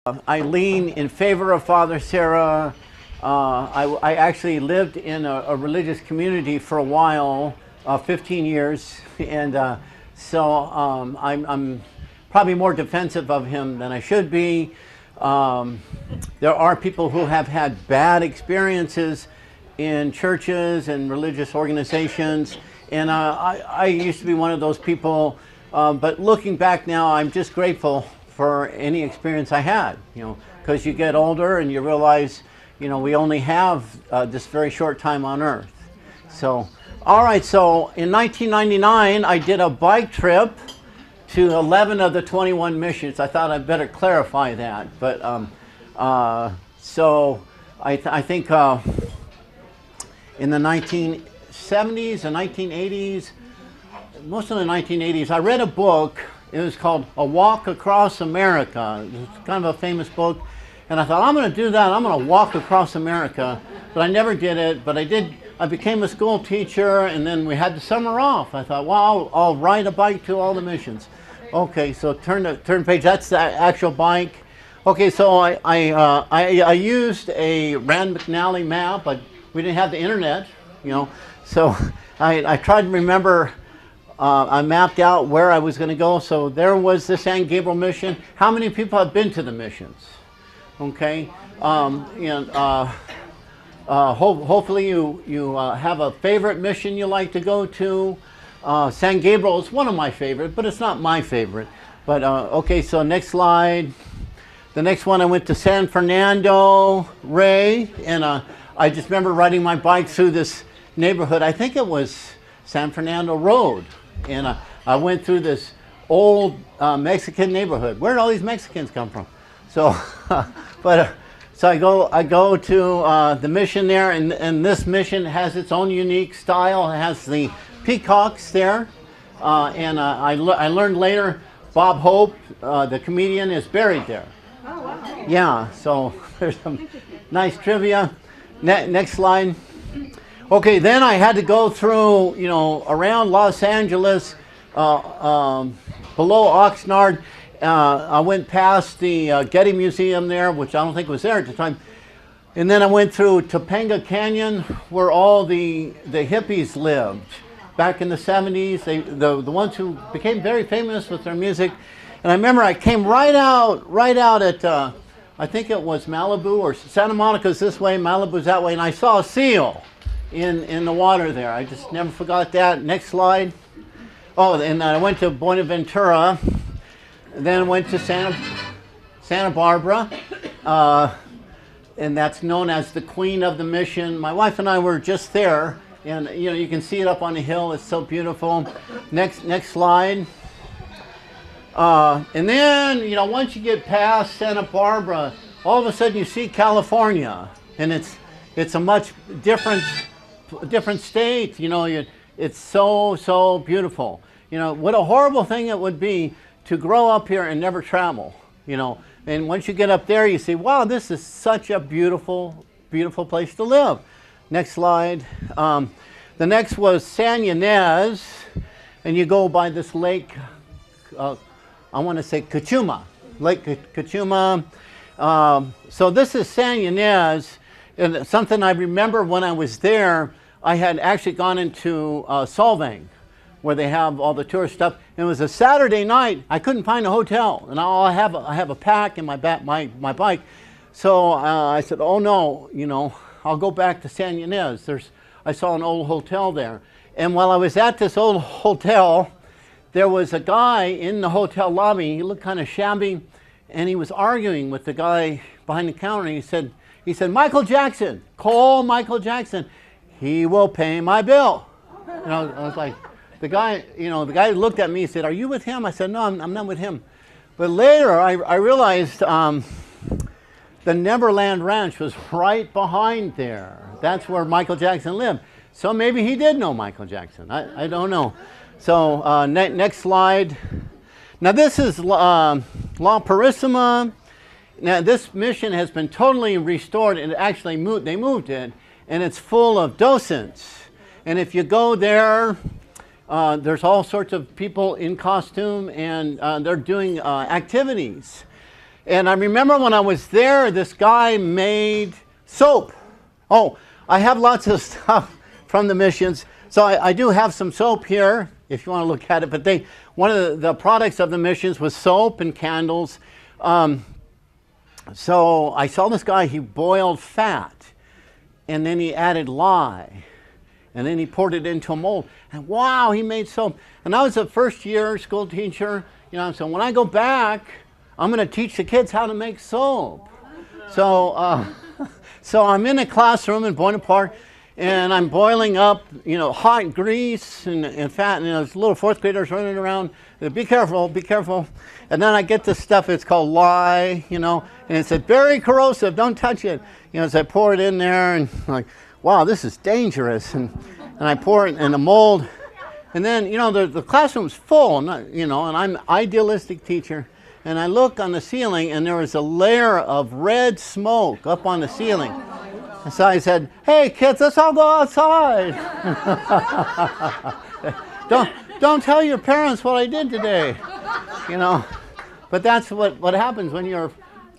I lean in favor of Father Serra. I actually lived in a religious community for a while, 15 years, and I'm probably more defensive of him than I should be. There are people who have had bad experiences in churches and religious organizations, and I used to be one of those people, but looking back now, I'm just grateful for any experience I had, because you get older and you realize, we only have this very short time on earth. So, all right, so in 1999, I did a bike trip to 11 of the 21 missions. I thought I'd better clarify that, but so I think in the 1970s and 1980s, most of the 1980s, I read a book. It was called A Walk Across America. It's kind of a famous book. And I thought, I'm going to do that. I'm going to walk across America. But I never did it. But I did. I became a school teacher, and then we had the summer off. I thought, well, I'll ride a bike to all the missions. Okay, so turn page. That's the actual bike. Okay, so I used a Rand McNally map, but we didn't have the internet, So I tried to remember. I mapped out where I was going to go. So there was the San Gabriel mission. How many people have been to the missions? Okay, hopefully you have a favorite mission you like to go to. San Gabriel is one of my favorites, but it's not my favorite. But okay, so next slide. The next one, I went to San Fernando Rey, and I just remember riding my bike through this neighborhood. I think it was San Fernando Road. And I went through this old Mexican neighborhood. Where did all these Mexicans come from? So, so I go to the mission there, and this mission has its own unique style. It has the peacocks there, and I learned later Bob Hope, the comedian, is buried there. Oh wow! Yeah, so there's some nice trivia. Next slide. Okay, then I had to go through, around Los Angeles, below Oxnard. I went past the Getty Museum there, which I don't think was there at the time. And then I went through Topanga Canyon, where all the hippies lived back in the 70s. The ones who became very famous with their music. And I remember I came right out at, I think it was Malibu, or Santa Monica's this way, Malibu's that way, and I saw a seal in the water there. I just never forgot that. Next slide. Oh, and I went to Buenaventura, then went to Santa Barbara, and that's known as the Queen of the Mission. My wife and I were just there, and you can see it up on the hill. It's so beautiful. Next slide. And then once you get past Santa Barbara, all of a sudden you see California, and it's a much different state. It's so beautiful. What a horrible thing it would be to grow up here and never travel. And once you get up there, you see, wow, this is such a beautiful place to live. Next slide. The next was San Ynez, and you go by this lake. I want to say Cachuma, Lake Cachuma. So this is San Ynez, and something I remember when I was there. I had actually gone into Solvang, where they have all the tourist stuff. And it was a Saturday night. I couldn't find a hotel, and I have a pack in my bike. So I said, oh no, I'll go back to San Ynez. I saw an old hotel there, and while I was at this old hotel, there was a guy in the hotel lobby. He looked kind of shabby, and he was arguing with the guy behind the counter. And he said, Michael Jackson, call Michael Jackson. He will pay my bill. And I was like, the guy looked at me and said, are you with him? I said, no, I'm not with him. But later I realized the Neverland Ranch was right behind there. That's where Michael Jackson lived. So maybe he did know Michael Jackson. I don't know. So next slide. Now this is La Purísima. Now this mission has been totally restored, and actually they moved it, and it's full of docents. And if you go there, there's all sorts of people in costume, and they're doing activities. And I remember when I was there, this guy made soap. Oh, I have lots of stuff from the missions. So I do have some soap here, if you want to look at it. But one of the products of the missions was soap and candles. So I saw this guy, he boiled fat, and then he added lye, and then he poured it into a mold. And wow, he made soap. And I was a first-year school teacher. So when I go back, I'm going to teach the kids how to make soap. So, so I'm in a classroom in Boynton Park, and I'm boiling up, hot grease and fat, and there's little fourth graders running around. Be careful, be careful. And then I get this stuff, it's called lye, and it said, very corrosive, don't touch it. So I pour it in there, and I'm like, wow, this is dangerous. And I pour it in the mold. And then, the classroom's full, and I'm an idealistic teacher. And I look on the ceiling, and there was a layer of red smoke up on the ceiling. And so I said, hey, kids, let's all go outside. Don't tell your parents what I did today. But that's what happens when you're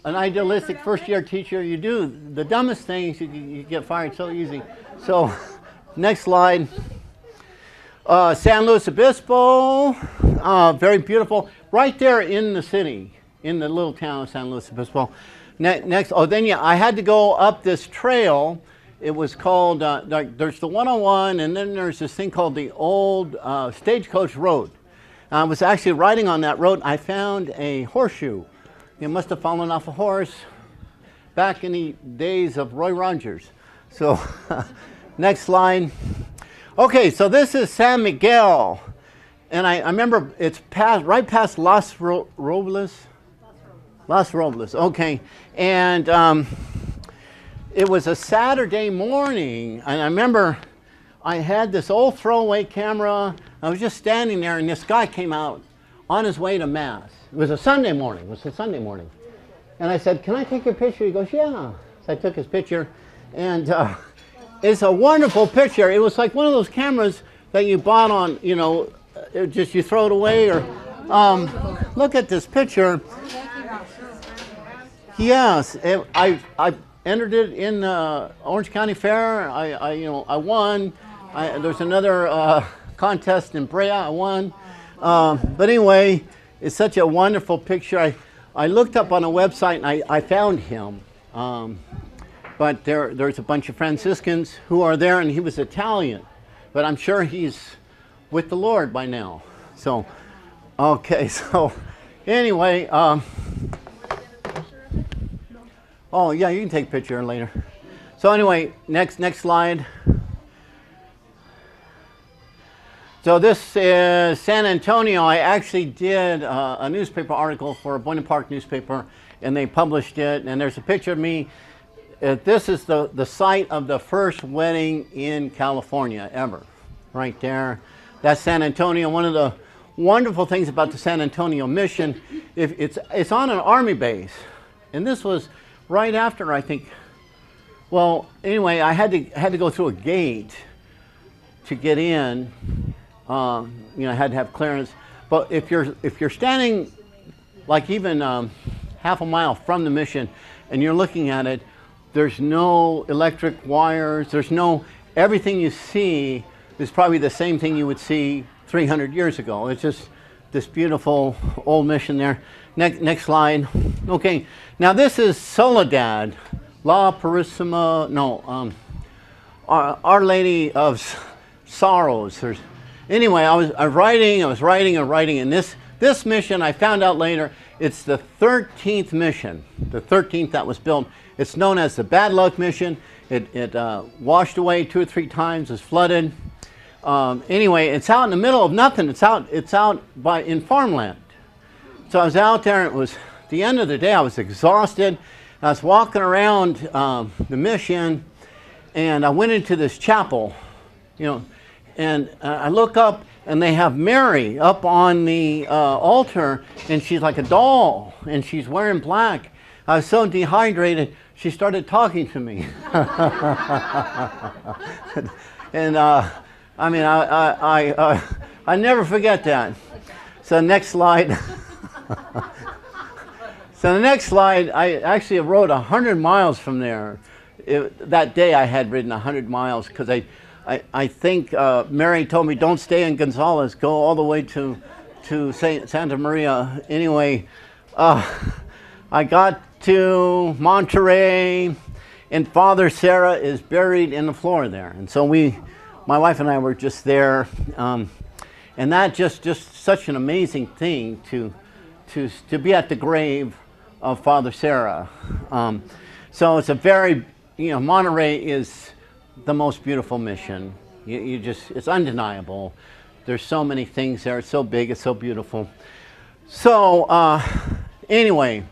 an idealistic first-year teacher. You do the dumbest things, you get fired so easy. So, next slide. San Luis Obispo, very beautiful. Right there in the city, in the little town of San Luis Obispo. Next, I had to go up this trail. It was called, there's the 101, and then there's this thing called the old Stagecoach Road. I was actually riding on that road. I found a horseshoe. It must have fallen off a horse back in the days of Roy Rogers. So, next slide. Okay, so this is San Miguel. And I remember it's right past Los Robles. Los Robles, okay. And it was a Saturday morning. And I remember I had this old throwaway camera. I was just standing there, and this guy came out on his way to Mass. It was a Sunday morning. And I said, can I take your picture? He goes, yeah. So I took his picture. And it's a wonderful picture. It was like one of those cameras that you bought on, just you throw it away. Or look at this picture. Yes, I entered it in the Orange County Fair. I won. There's another contest in Brea. I won. But anyway, it's such a wonderful picture. I looked up on a website and I found him. But there's a bunch of Franciscans who are there, and he was Italian. But I'm sure he's with the Lord by now. So, okay, so anyway. Oh, yeah, you can take a picture later. So anyway, next slide. So this is San Antonio. I actually did a newspaper article for a Boynton Park newspaper, and they published it. And there's a picture of me. This is the site of the first wedding in California ever, right there. That's San Antonio. One of the wonderful things about the San Antonio mission, it's on an army base, and this was right after, I think. Well, anyway, I had to go through a gate to get in. I had to have clearance. But if you're standing like even half a mile from the mission, and you're looking at it, there's no electric wires. Everything you see is probably the same thing you would see 300 years ago. It's just this beautiful old mission there. Next slide. Okay, now this is Soledad, La Purísima, Our Lady of Sorrows. Anyway, I was writing, and this mission, I found out later, it's the 13th mission, the 13th that was built. It's known as the Bad Luck Mission. It washed away 2 or 3 times, was flooded. Anyway, it's out in the middle of nothing. It's out in farmland. So I was out there, and it was the end of the day. I was exhausted. I was walking around the mission, and I went into this chapel, and I look up, and they have Mary up on the altar, and she's like a doll, and she's wearing black. I was so dehydrated, she started talking to me. And I never forget that. So next slide. So the next slide, I actually rode 100 miles from there. That day I had ridden 100 miles because I think Mary told me don't stay in Gonzales, go all the way to Santa Maria. Anyway, I got to Monterey, and Father Serra is buried in the floor there. And so my wife and I were just there, and that just such an amazing thing to be at the grave of Father Serra. So it's a very, Monterey is the most beautiful mission. It's undeniable. There's so many things there. It's so big. It's so beautiful. So anyway,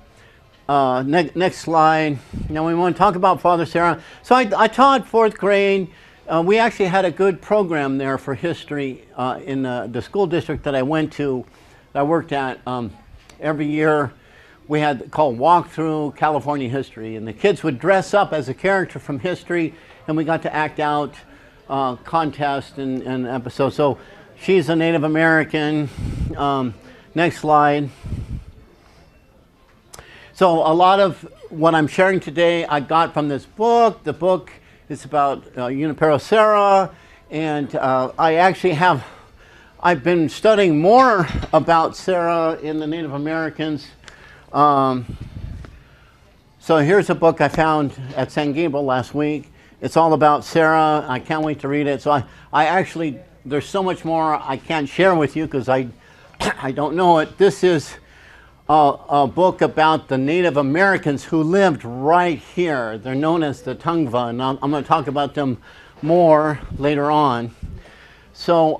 next slide. Now we want to talk about Father Serra. So I taught fourth grade. We actually had a good program there for history in the school district that I went to, that I worked at. Every year we had called Walkthrough California History, and the kids would dress up as a character from history, and we got to act out contests and episodes. So she's a Native American. Next slide. So a lot of what I'm sharing today I got from this book. The book is about Junipero Serra, and I've been studying more about Serra in the Native Americans. So here's a book I found at San Gabriel last week. It's all about Serra. I can't wait to read it. So I actually, there's so much more I can't share with you because I don't know it. This is a book about the Native Americans who lived right here. They're known as the Tungva, and I'm going to talk about them more later on. So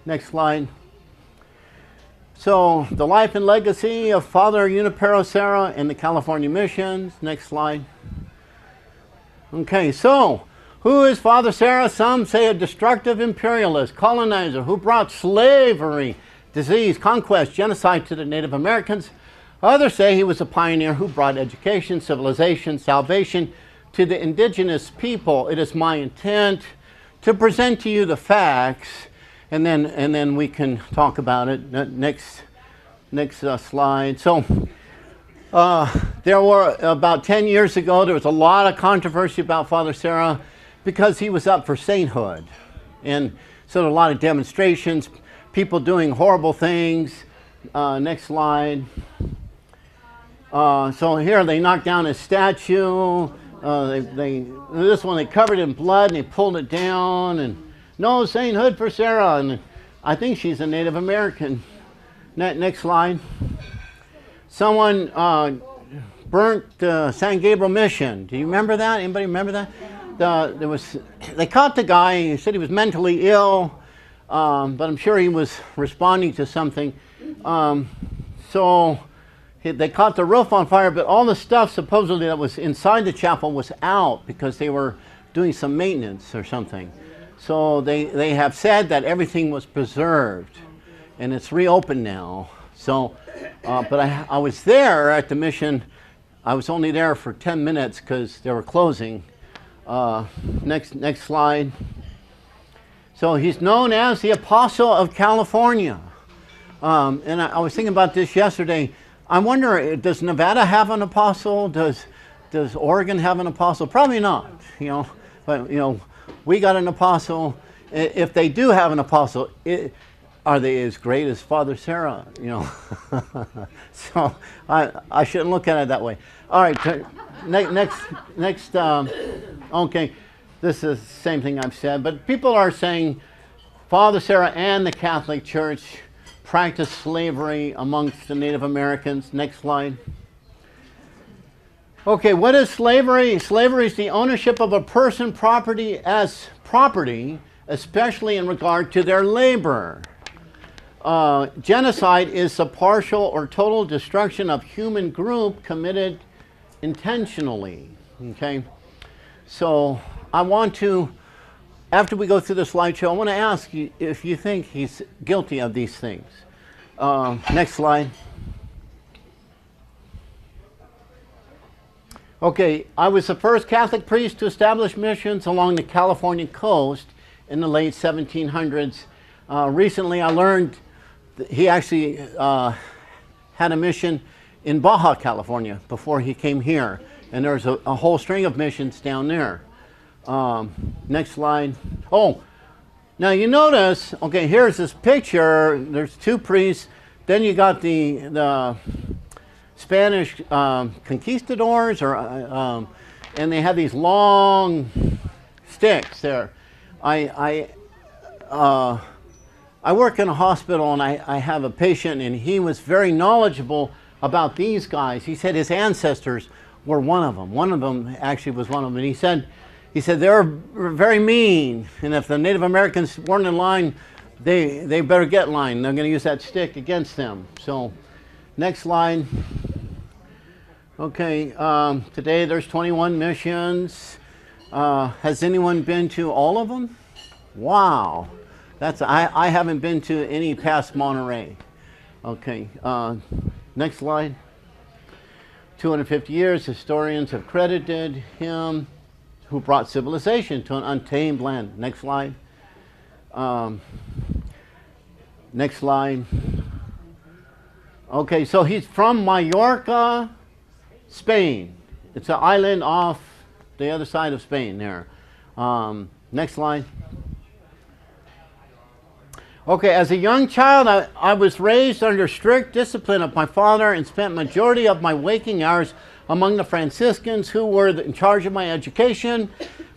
next slide. So the life and legacy of Father Junipero Serra and the California missions. Next slide. Okay, so who is Father Serra? Some say a destructive imperialist, colonizer who brought slavery, disease, conquest, genocide to the Native Americans. Others say he was a pioneer who brought education, civilization, salvation to the indigenous people. It is my intent to present to you the facts, and then we can talk about it. Next slide. So there were about 10 years ago, there was a lot of controversy about Father Serra because he was up for sainthood, and so there were a lot of demonstrations, people doing horrible things. Next slide. So here they knocked down his statue. This one they covered in blood and they pulled it down, and no sainthood for Serra, and I think she's a Native American. Next slide. Someone burnt San Gabriel Mission. Do you remember that? Anybody remember that? They caught the guy. He said he was mentally ill, but I'm sure he was responding to something. So they caught the roof on fire, but all the stuff supposedly that was inside the chapel was out because they were doing some maintenance or something. So they have said that everything was preserved, and it's reopened now. So, but I was there at the mission. I was only there for 10 minutes because they were closing. Next slide. So he's known as the Apostle of California. And I was thinking about this yesterday. I wonder, does Nevada have an apostle? Does Oregon have an apostle? Probably not, But, we got an apostle. If they do have an apostle, are they as great as Father Serra? So I shouldn't look at it that way. All right, next. Okay, this is the same thing I've said, but people are saying Father Serra and the Catholic Church practiced slavery amongst the Native Americans. Next slide. Okay, what is slavery? Slavery is the ownership of a person property as property, especially in regard to their labor. Genocide is the partial or total destruction of human group committed intentionally. Okay, so I want to, after we go through the slideshow, I want to ask you if you think he's guilty of these things. Next slide. Okay, I was the first Catholic priest to establish missions along the California coast in the late 1700s. Recently I learned that he actually had a mission in Baja California before he came here, and there's a whole string of missions down there. Next slide. Oh, now you notice, okay, here's this picture. There's two priests. Then you got the Spanish conquistadors, and they have these long sticks there. I work in a hospital, and I have a patient, and he was very knowledgeable about these guys. He said his ancestors were one of them. One of them actually was one of them. And he said they're very mean, and if the Native Americans weren't in line, they better get in line. They're going to use that stick against them. So, next slide. Okay, today there's 21 missions. Has anyone been to all of them? Wow. I haven't been to any past Monterey. Okay, next slide. 250 years, historians have credited him who brought civilization to an untamed land. Next slide. Next slide. Okay, so he's from Mallorca, Spain. It's an island off the other side of Spain there. Next slide. Okay, as a young child, I was raised under strict discipline of my father and spent majority of my waking hours among the Franciscans, who were in charge of my education.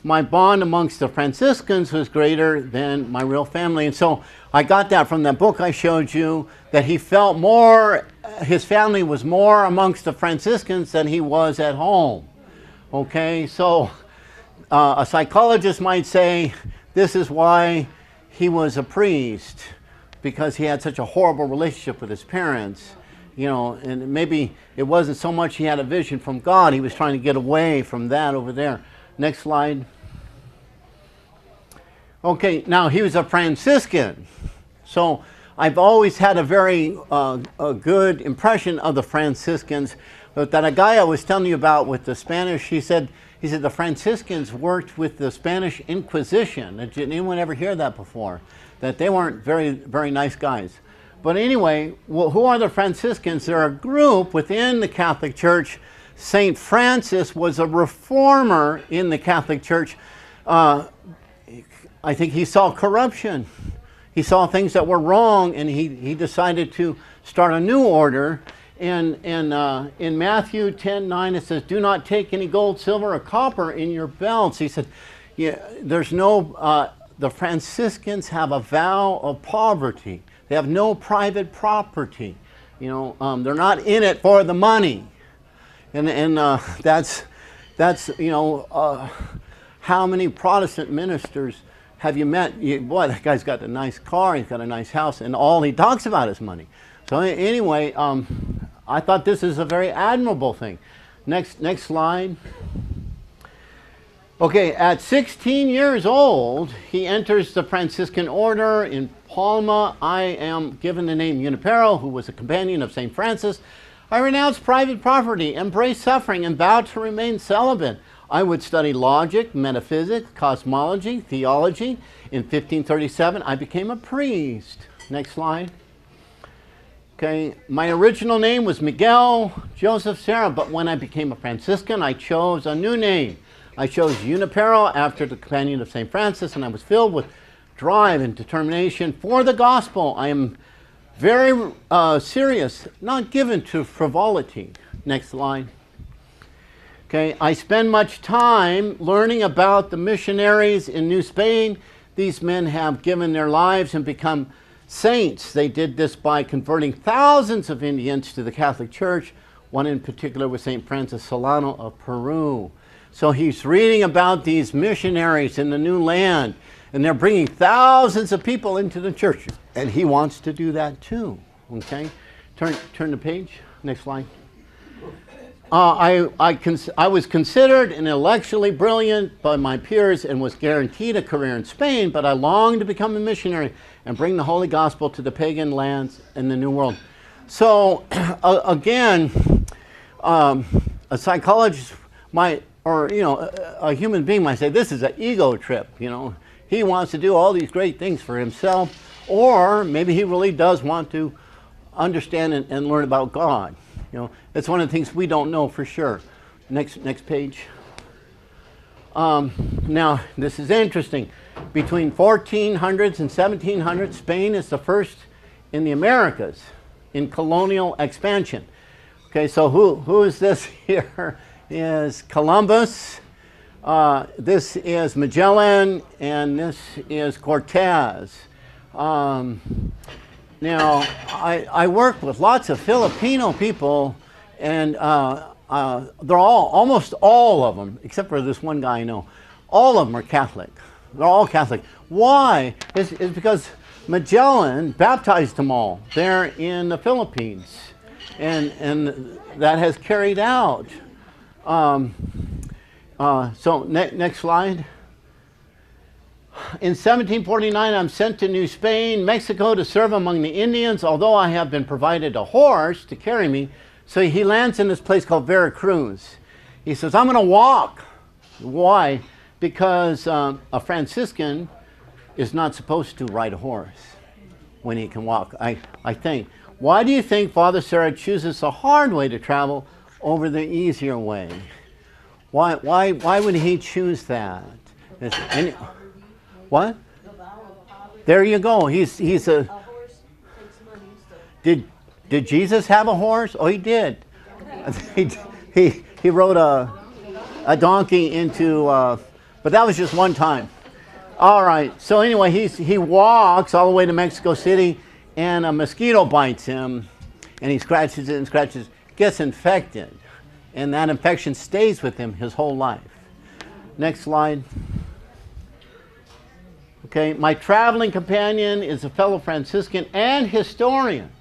My bond amongst the Franciscans was greater than my real family. And so I got that from that book I showed you, that he felt more, his family was more amongst the Franciscans than he was at home. Okay, so a psychologist might say this is why he was a priest, because he had such a horrible relationship with his parents. You know, and maybe it wasn't so much he had a vision from God, he was trying to get away from that over there. Next slide. Okay, now he was a Franciscan. So I've always had a very a good impression of the Franciscans. But that a guy I was telling you about with the Spanish, he said the Franciscans worked with the Spanish Inquisition. Did anyone ever hear that before? That they weren't very, very nice guys. But anyway, well, who are the Franciscans? They're a group within the Catholic Church. St. Francis was a reformer in the Catholic Church. I think he saw corruption. He saw things that were wrong, and he decided to start a new order. And in Matthew 10:9, it says, "Do not take any gold, silver, or copper in your belts." He said, "Yeah, there's no. The Franciscans have a vow of poverty. They have no private property. You know, they're not in it for the money." And that's you know, how many Protestant ministers have you met? Boy, that guy's got a nice car, he's got a nice house, and all he talks about is money. So anyway, I thought this is a very admirable thing. Next slide. Okay, at 16 years old, he enters the Franciscan order in Palma. I am given the name Junipero, who was a companion of St. Francis. I renounced private property, embraced suffering, and vowed to remain celibate. I would study logic, metaphysics, cosmology, theology. In 1537, I became a priest. Next slide. Okay, my original name was Miguel Joseph Serra, but when I became a Franciscan, I chose a new name. I chose Junipero after the companion of St. Francis, and I was filled with drive and determination for the gospel. I am very serious, not given to frivolity. Next slide. Okay, I spend much time learning about the missionaries in New Spain. These men have given their lives and become saints. They did this by converting thousands of Indians to the Catholic Church. One in particular was St. Francis Solano of Peru. So he's reading about these missionaries in the new land, and they're bringing thousands of people into the church, and he wants to do that too. Okay, turn the page. Next slide. I was considered intellectually brilliant by my peers and was guaranteed a career in Spain, but I longed to become a missionary and bring the Holy Gospel to the pagan lands in the New World. So again, a psychologist might, or you know, a human being might say this is an ego trip. You know, he wants to do all these great things for himself, or maybe he really does want to understand and learn about God. You know, it's one of the things we don't know for sure. Next page. Now, this is interesting. Between 1400s and 1700s, Spain is the first in the Americas in colonial expansion. Okay, so who is this here? Is Columbus. This is Magellan, and this is Cortez. Now, I work with lots of Filipino people, and they're almost all of them, except for this one guy I know, all of them are Catholic. They're all Catholic. Why? It's because Magellan baptized them all there in the Philippines, and that has carried out. So next slide. In 1749, I'm sent to New Spain, Mexico, to serve among the Indians, although I have been provided a horse to carry me. So he lands in this place called Veracruz. He says, I'm going to walk. Why? Because a Franciscan is not supposed to ride a horse when he can walk, I think. Why do you think Father Serra chooses the hard way to travel over the easier way? Why would he choose that? What? There you go. He's a horse takes money. Did Jesus have a horse? Oh, he did. he rode a donkey into, but that was just one time. All right. So anyway, he walks all the way to Mexico City, and a mosquito bites him, and he scratches it and scratches, gets infected, and that infection stays with him his whole life. Next slide. Okay, my traveling companion is a fellow Franciscan and historian,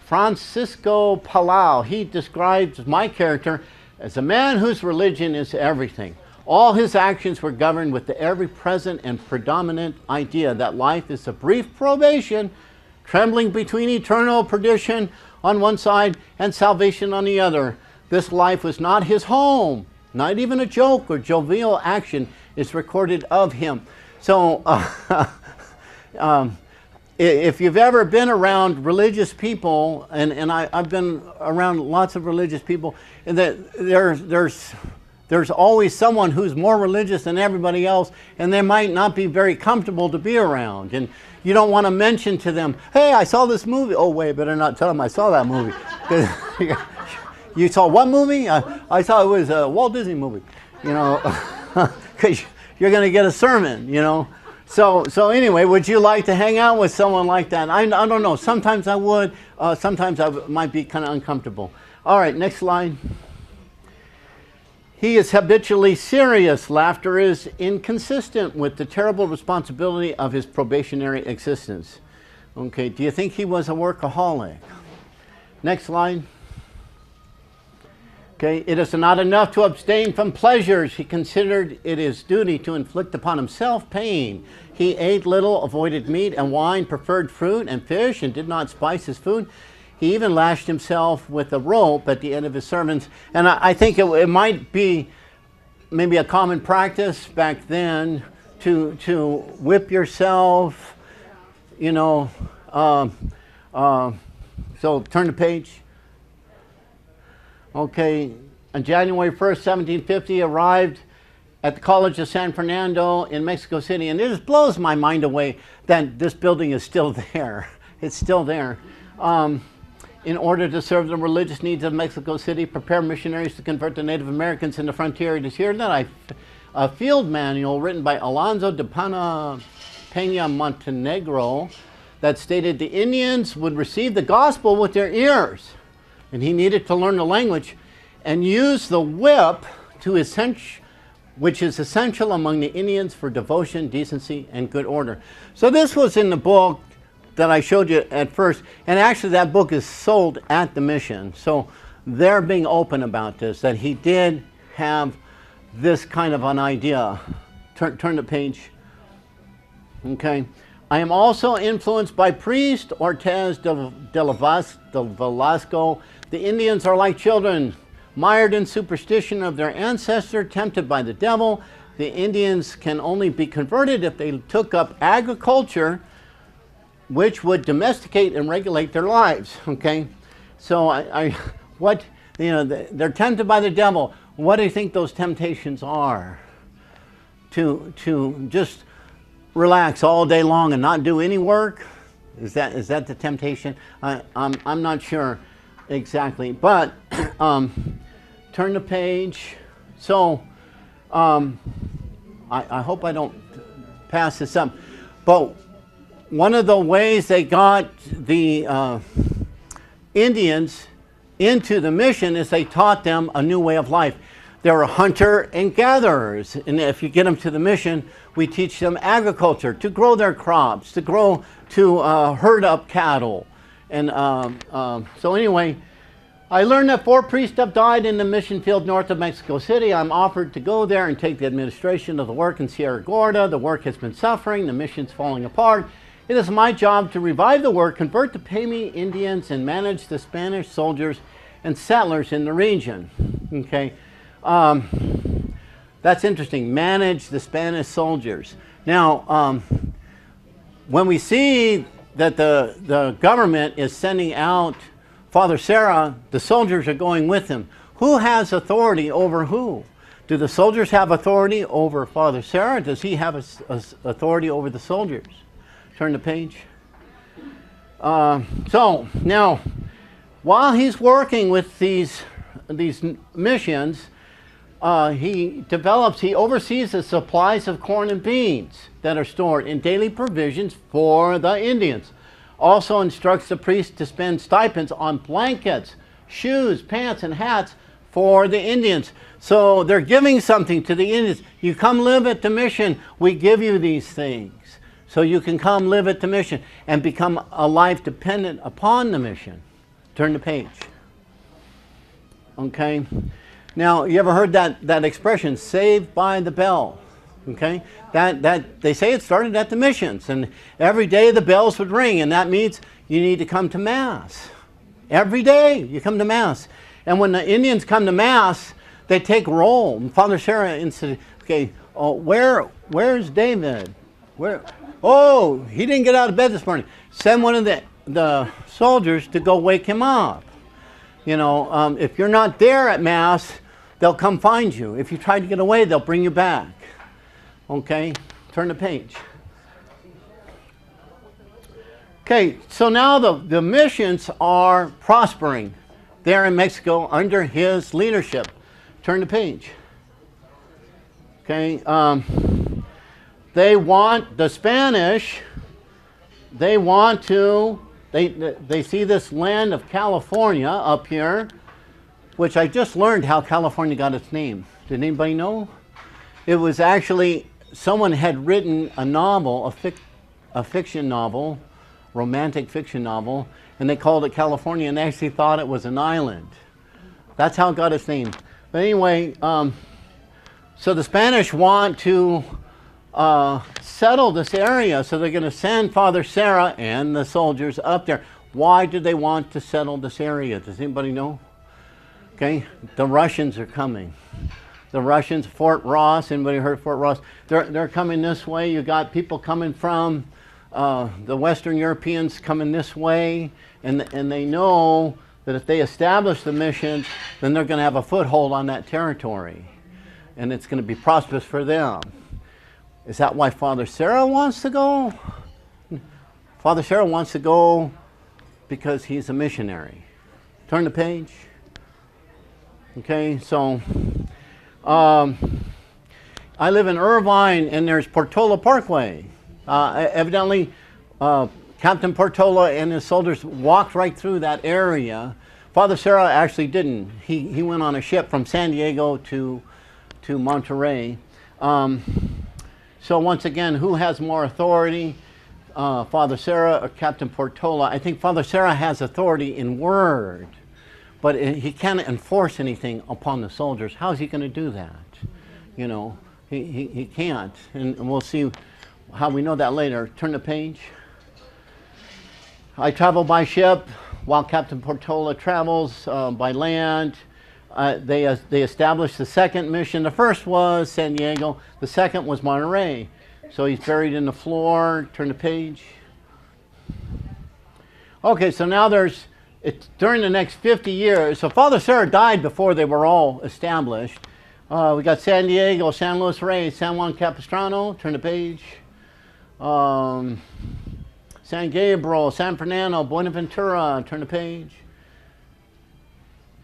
Francisco Palau. He describes my character as a man whose religion is everything. All his actions were governed with the ever-present and predominant idea that life is a brief probation, trembling between eternal perdition on one side and salvation on the other. This life was not his home. Not even a joke or jovial action is recorded of him. So, if you've ever been around religious people, and I've been around lots of religious people, and that there's always someone who's more religious than everybody else, and they might not be very comfortable to be around. And you don't want to mention to them, hey, I saw this movie. Oh, wait, better not tell them I saw that movie. You saw what movie? I saw it was a Walt Disney movie, you know, because you're going to get a sermon, you know. So anyway, would you like to hang out with someone like that? I don't know. Sometimes I would. Sometimes I might be kind of uncomfortable. All right, next slide. He is habitually serious. Laughter is inconsistent with the terrible responsibility of his probationary existence. Okay, do you think he was a workaholic? Next slide. Okay, it is not enough to abstain from pleasures. He considered it his duty to inflict upon himself pain. He ate little, avoided meat and wine, preferred fruit and fish, and did not spice his food. He even lashed himself with a rope at the end of his sermons. And I think it might be maybe a common practice back then to whip yourself, you know. So turn the page. Okay, on January 1st, 1750, arrived at the College of San Fernando in Mexico City. And it just blows my mind away that this building is still there. It's still there. In order to serve the religious needs of Mexico City, prepare missionaries to convert the Native Americans in the frontier. It is here that a field manual written by Alonso de Peña Montenegro that stated the Indians would receive the gospel with their ears. And he needed to learn the language and use the whip which is essential among the Indians for devotion, decency, and good order. So this was in the book that I showed you at first, and actually that book is sold at the mission. So they're being open about this, that he did have this kind of an idea. Turn the page. Okay. I am also influenced by priest Ortez de Velasco. The Indians are like children, mired in superstition of their ancestor, tempted by the devil. The Indians can only be converted if they took up agriculture, which would domesticate and regulate their lives. Okay, so What, you know, they're tempted by the devil. What do you think those temptations are? To just relax all day long and not do any work? Is that the temptation? I'm not sure exactly, but turn the page. So I hope I don't pass this up, but one of the ways they got the Indians into the mission is they taught them a new way of life. They were hunter and gatherers, and if you get them to the mission, we teach them agriculture, to grow their crops, to herd up cattle. And so anyway, I learned that 4 priests have died in the mission field north of Mexico City. I'm offered to go there and take the administration of the work in Sierra Gorda. The work has been suffering. The mission's falling apart. It is my job to revive the work, convert the Pygmy Indians, and manage the Spanish soldiers and settlers in the region. Okay, that's interesting. Manage the Spanish soldiers. Now, when we see that the government is sending out Father Serra, the soldiers are going with him. Who has authority over who? Do the soldiers have authority over Father Serra? Does he have authority over the soldiers? Turn the page. So now, while he's working with these missions, he oversees the supplies of corn and beans that are stored in daily provisions for the Indians. Also instructs the priests to spend stipends on blankets, shoes, pants, and hats for the Indians. So they're giving something to the Indians. You come live at the mission, we give you these things. So you can come live at the mission and become a life dependent upon the mission. Turn the page. Okay. Now, you ever heard that expression, saved by the bell? Okay. That they say it started at the missions, and every day the bells would ring, and that means you need to come to Mass. Every day you come to Mass. And when the Indians come to Mass, they take roll. And Father Serra said, okay, where's David? Where? Oh, he didn't get out of bed this morning. Send one of the soldiers to go wake him up. You know, if you're not there at Mass, they'll come find you. If you try to get away, they'll bring you back. Okay, turn the page. Okay, so now the missions are prospering there in Mexico under his leadership. Turn the page. Okay, they want the Spanish. They see this land of California up here, which I just learned how California got its name. Did anybody know? It was actually someone had written a novel, a fiction novel, romantic fiction novel, and they called it California, and they actually thought it was an island. That's how it got its name. But anyway, so the Spanish want to settle this area, so they're going to send Father Serra and the soldiers up there. Why do they want to settle this area? Does anybody know? Okay, the Russians are coming. The Russians, Fort Ross. Anybody heard of Fort Ross? They're coming this way. You got people coming from the Western Europeans coming this way, and they know that if they establish the mission, then they're going to have a foothold on that territory, and it's going to be prosperous for them. Is that why Father Serra wants to go? Father Serra wants to go because he's a missionary. Turn the page. Okay, so I live in Irvine, and there's Portola Parkway. Evidently, Captain Portola and his soldiers walked right through that area. Father Serra actually didn't. He went on a ship from San Diego to Monterey. So once again, who has more authority, Father Serra or Captain Portola? I think Father Serra has authority in word, but he can't enforce anything upon the soldiers. How's he going to do that? You know, he can't, and we'll see how we know that later. Turn the page. I travel by ship while Captain Portola travels by land. They established the second mission. The first was San Diego. The second was Monterey. So he's buried in the floor. Turn the page. Okay, so now during the next 50 years. So Father Serra died before they were all established. We got San Diego, San Luis Reyes, San Juan Capistrano, turn the page. San Gabriel, San Fernando, Buenaventura, turn the page.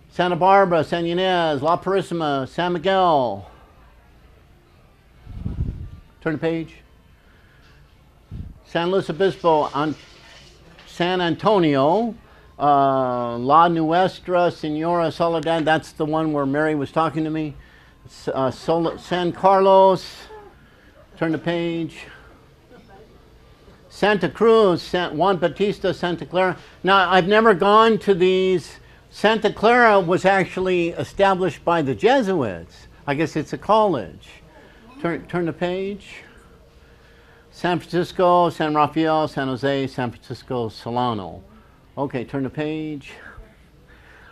Santa Barbara, San Ynez, La Purísima, San Miguel. Turn the page. San Luis Obispo, San Antonio, La Nuestra Senora Soledad, that's the one where Mary was talking to me. San Carlos, turn the page. Santa Cruz, Juan Bautista, Santa Clara. Now, I've never gone to these. Santa Clara was actually established by the Jesuits. I guess it's a college. Turn the page. San Francisco, San Rafael, San Jose, San Francisco, Solano. Okay, turn the page.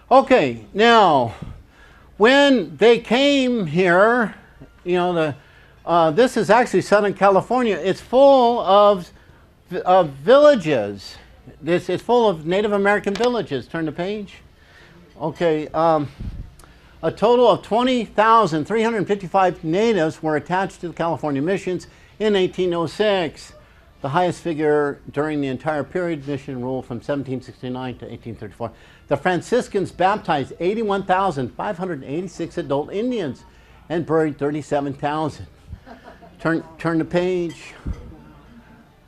Okay, now, when they came here, you know, this is actually Southern California. It's full of villages. It's full of Native American villages. Turn the page. Okay, a total of 20,355 natives were attached to the California missions in 1806, the highest figure during the entire period mission rule from 1769 to 1834. The Franciscans baptized 81,586 adult Indians and buried 37,000. Turn the page.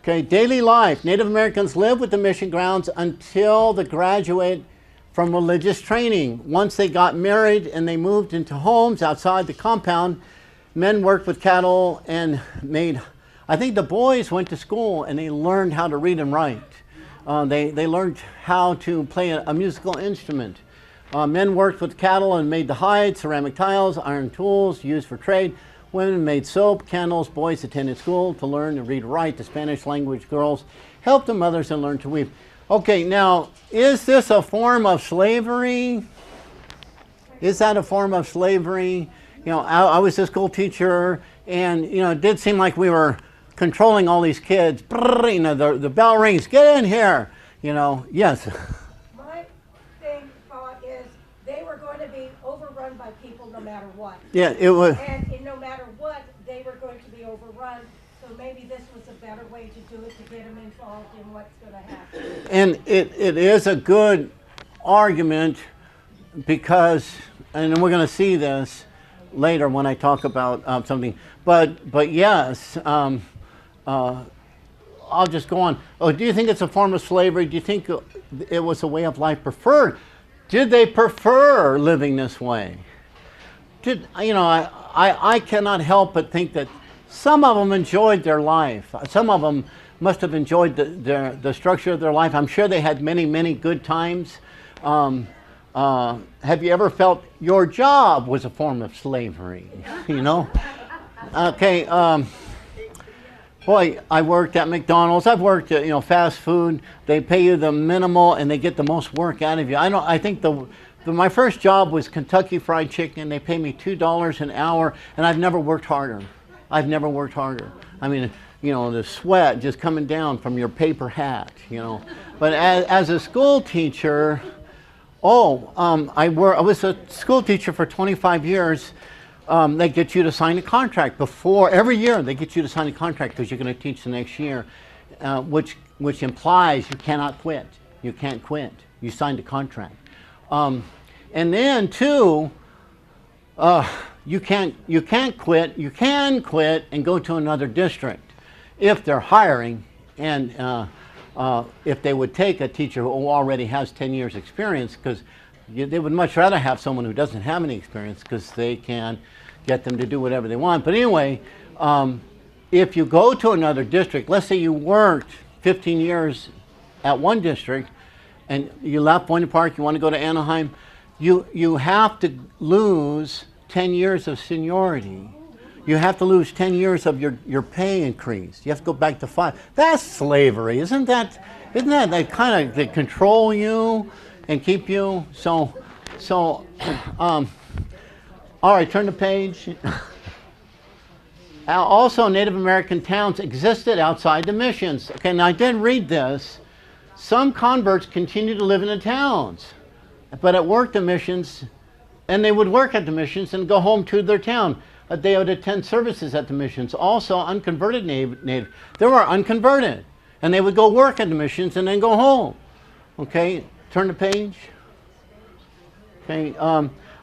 Okay, daily life. Native Americans lived with the mission grounds until they graduate from religious training. Once they got married and they moved into homes outside the compound, men worked with cattle and I think the boys went to school and they learned how to read and write. They learned how to play a musical instrument. Men worked with cattle and made the hides, ceramic tiles, iron tools used for trade. Women made soap, candles. Boys attended school to learn to read and write the Spanish language. Girls helped their mothers and learned to weave. Okay, now, is this a form of slavery? Is that a form of slavery? You know, I was a school teacher, and, you know, it did seem like we were controlling all these kids. Brrr, you know, the bell rings, get in here. You know, yes. My thought is they were going to be overrun by people no matter what. Yeah, it was. And no matter what, they were going to be overrun. So maybe this was a better way to do it, to get them involved in what's going to happen. And it is a good argument because, and we're going to see this later when I talk about something, but yes, I'll just go on. Oh, do you think it's a form of slavery? Do you think it was a way of life preferred? Did they prefer living this way? I cannot help but think that some of them enjoyed their life. Some of them must have enjoyed the structure of their life. I'm sure they had many, many good times. Have you ever felt your job was a form of slavery? You know? Okay. Boy, I worked at McDonald's. I've worked at fast food. They pay you the minimal and they get the most work out of you. I think my first job was Kentucky Fried Chicken. They pay me $2 an hour, and I've never worked harder. I've never worked harder. I mean, the sweat just coming down from your paper hat, But as a school teacher, I was a school teacher for 25 years. They get you to sign a contract every year. They get you to sign a contract because you're going to teach the next year, which implies you cannot quit. You can't quit. You signed a contract, and then too, you can't quit. You can quit and go to another district if they're hiring, and if they would take a teacher who already has 10 years experience, because they would much rather have someone who doesn't have any experience because they can get them to do whatever they want. But anyway, if you go to another district, let's say you worked 15 years at one district and you left Winter Park, you want to go to Anaheim, you have to lose 10 years of seniority. You have to lose 10 years of your pay increase. You have to go back to 5. That's slavery, isn't that? They kind of, they control you and keep you. So, all right, turn the page. Also, Native American towns existed outside the missions. Okay, now I did read this. some converts continued to live in the towns, but at work the missions, and they would work at the missions and go home to their town. They would attend services at the missions. Also, unconverted native. They were unconverted, and they would go work at the missions and then go home. Okay, turn the page. Okay,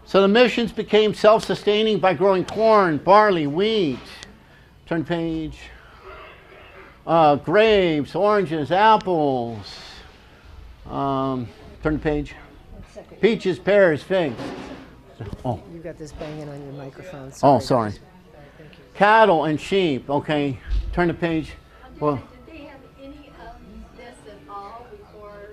so the missions became self-sustaining by growing corn, barley, wheat. Turn the page. Grapes, oranges, apples. Turn the page. Peaches, pears, figs. Oh. You got this banging on your microphone. Oh, sorry. Cattle and sheep. Okay, turn the page. Well, did they have any of this at all before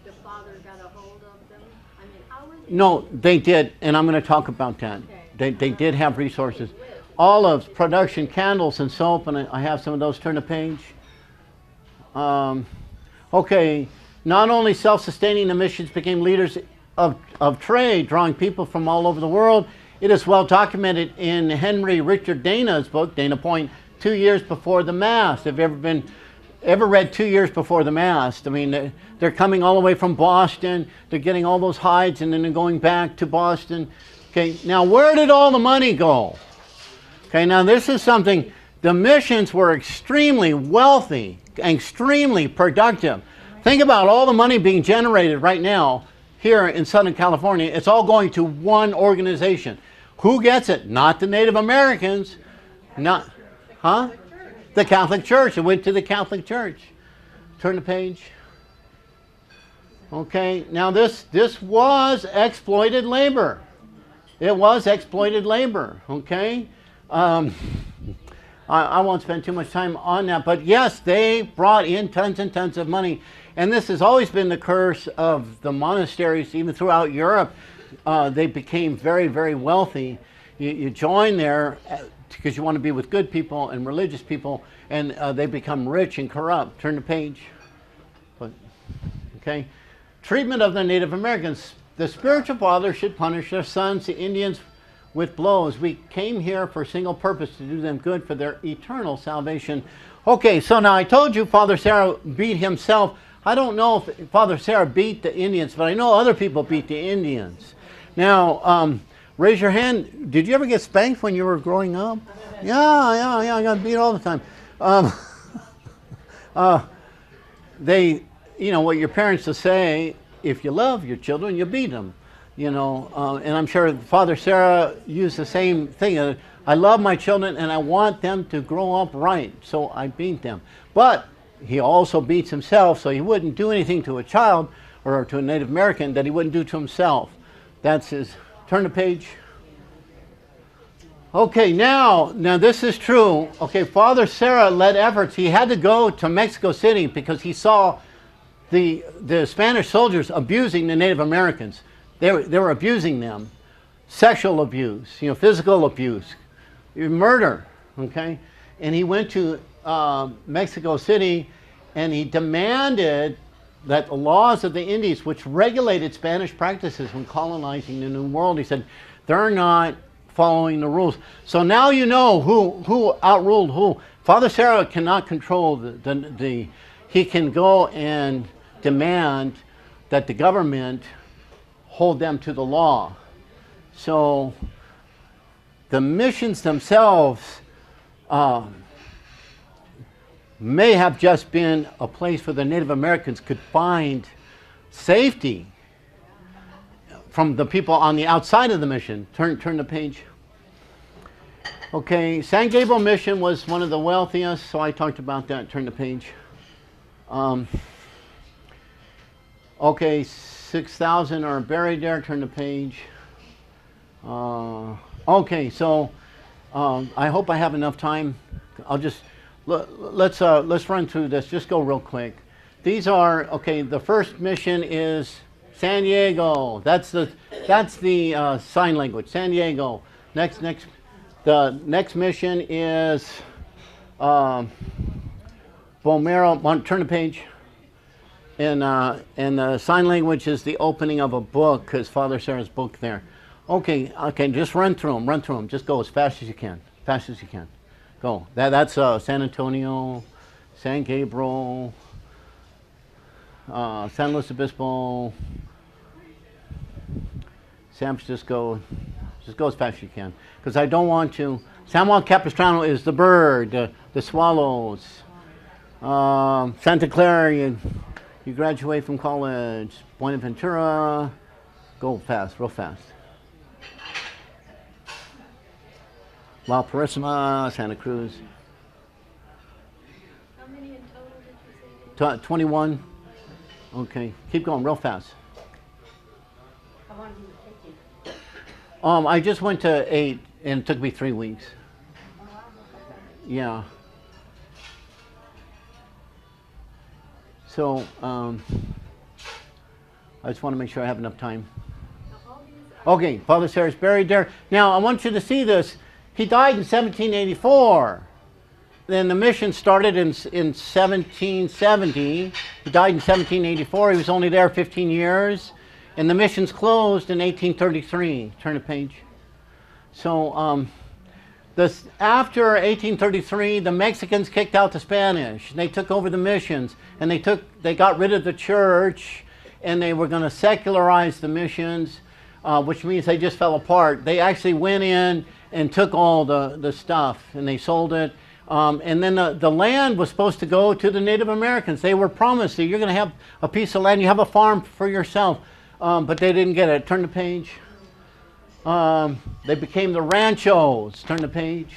the father got a hold of them? I mean, how were they? no, they did, and I'm going to talk about that. They did have resources. Olives, production, candles, and soap, and I have some of those. Turn the page. Okay, not only self-sustaining, the missions became leaders of trade, drawing people from all over the world. It is well documented in Henry Richard Dana's book, Dana Point, 2 years before the Mast. Have you ever read 2 years before the Mast? I mean, they're coming all the way from Boston. They're getting all those hides, and then they're going back to Boston. Okay, now where did all the money go? Okay, now this is something, the missions were extremely wealthy, extremely productive. Think about all the money being generated right now here in Southern California. It's all going to one organization. Who gets it? Not the Native Americans. Not, huh? The Catholic Church. It went to the Catholic Church. Turn the page. Okay, now this was exploited labor. It was exploited labor, okay? I won't spend too much time on that, but yes, they brought in tons and tons of money. And this has always been the curse of the monasteries, even throughout Europe. They became very, very wealthy. You join there because you want to be with good people and religious people, and they become rich and corrupt. Turn the page. Okay. Treatment of the Native Americans. The spiritual fathers should punish their sons, the Indians, with blows. We came here for a single purpose, to do them good for their eternal salvation. Okay, so now I told you Father Serra beat himself. I don't know if Father Serra beat the Indians, but I know other people beat the Indians. Now, raise your hand. Did you ever get spanked when you were growing up? Yeah, I got beat all the time. You know, what your parents will say, if you love your children, you beat them. You know, and I'm sure Father Serra used the same thing. I love my children and I want them to grow up right, so I beat them. But he also beats himself, so he wouldn't do anything to a child or to a Native American that he wouldn't do to himself. That's his. Turn the page. Okay, now this is true. Okay, Father Serra led efforts. He had to go to Mexico City because he saw the Spanish soldiers abusing the Native Americans. They were abusing them. Sexual abuse, you know, physical abuse, murder, okay? And he went to Mexico City and he demanded that the laws of the Indies, which regulated Spanish practices when colonizing the New World, he said, they're not following the rules. So now you know who outruled who. Father Serra cannot control he can go and demand that the government hold them to the law. So the missions themselves may have just been a place where the Native Americans could find safety from the people on the outside of the mission. Turn the page. Okay, San Gabriel Mission was one of the wealthiest, so I talked about that. Turn the page. Okay, 6,000 are buried there. Turn the page. Okay, so I hope I have enough time. I'll just let's run through this. Just go real quick. These are the first mission is San Diego. That's the sign language. San Diego. The next mission is Bomero. Turn the page. And the sign language is the opening of a book, because Father Serra's book there. Okay, just run through them. Just go as fast as you can. Go. That's San Antonio, San Gabriel, San Luis Obispo, San Francisco. Just go as fast as you can, because I don't want to. San Juan Capistrano is the bird, the swallows. Santa Clara, you graduate from college. Buenaventura, go fast, real fast. Valparaiso, Santa Cruz. How many in total did you say? 21. Okay, keep going real fast. How long did it take you? I just went to 8, and it took me 3 weeks. Yeah. So, I just want to make sure I have enough time. Okay, Father Serra's buried there. Now, I want you to see this. He died in 1784. Then the mission started in 1770. He died in 1784. He was only there 15 years. And the missions closed in 1833. Turn the page. So, after 1833, the Mexicans kicked out the Spanish. They took over the missions, and they got rid of the church, and they were going to secularize the missions, which means they just fell apart. They actually went in and took all the stuff, and they sold it. And then the land was supposed to go to the Native Americans. They were promised that you're going to have a piece of land, you have a farm for yourself, but they didn't get it. Turn the page. They became the ranchos. Turn the page.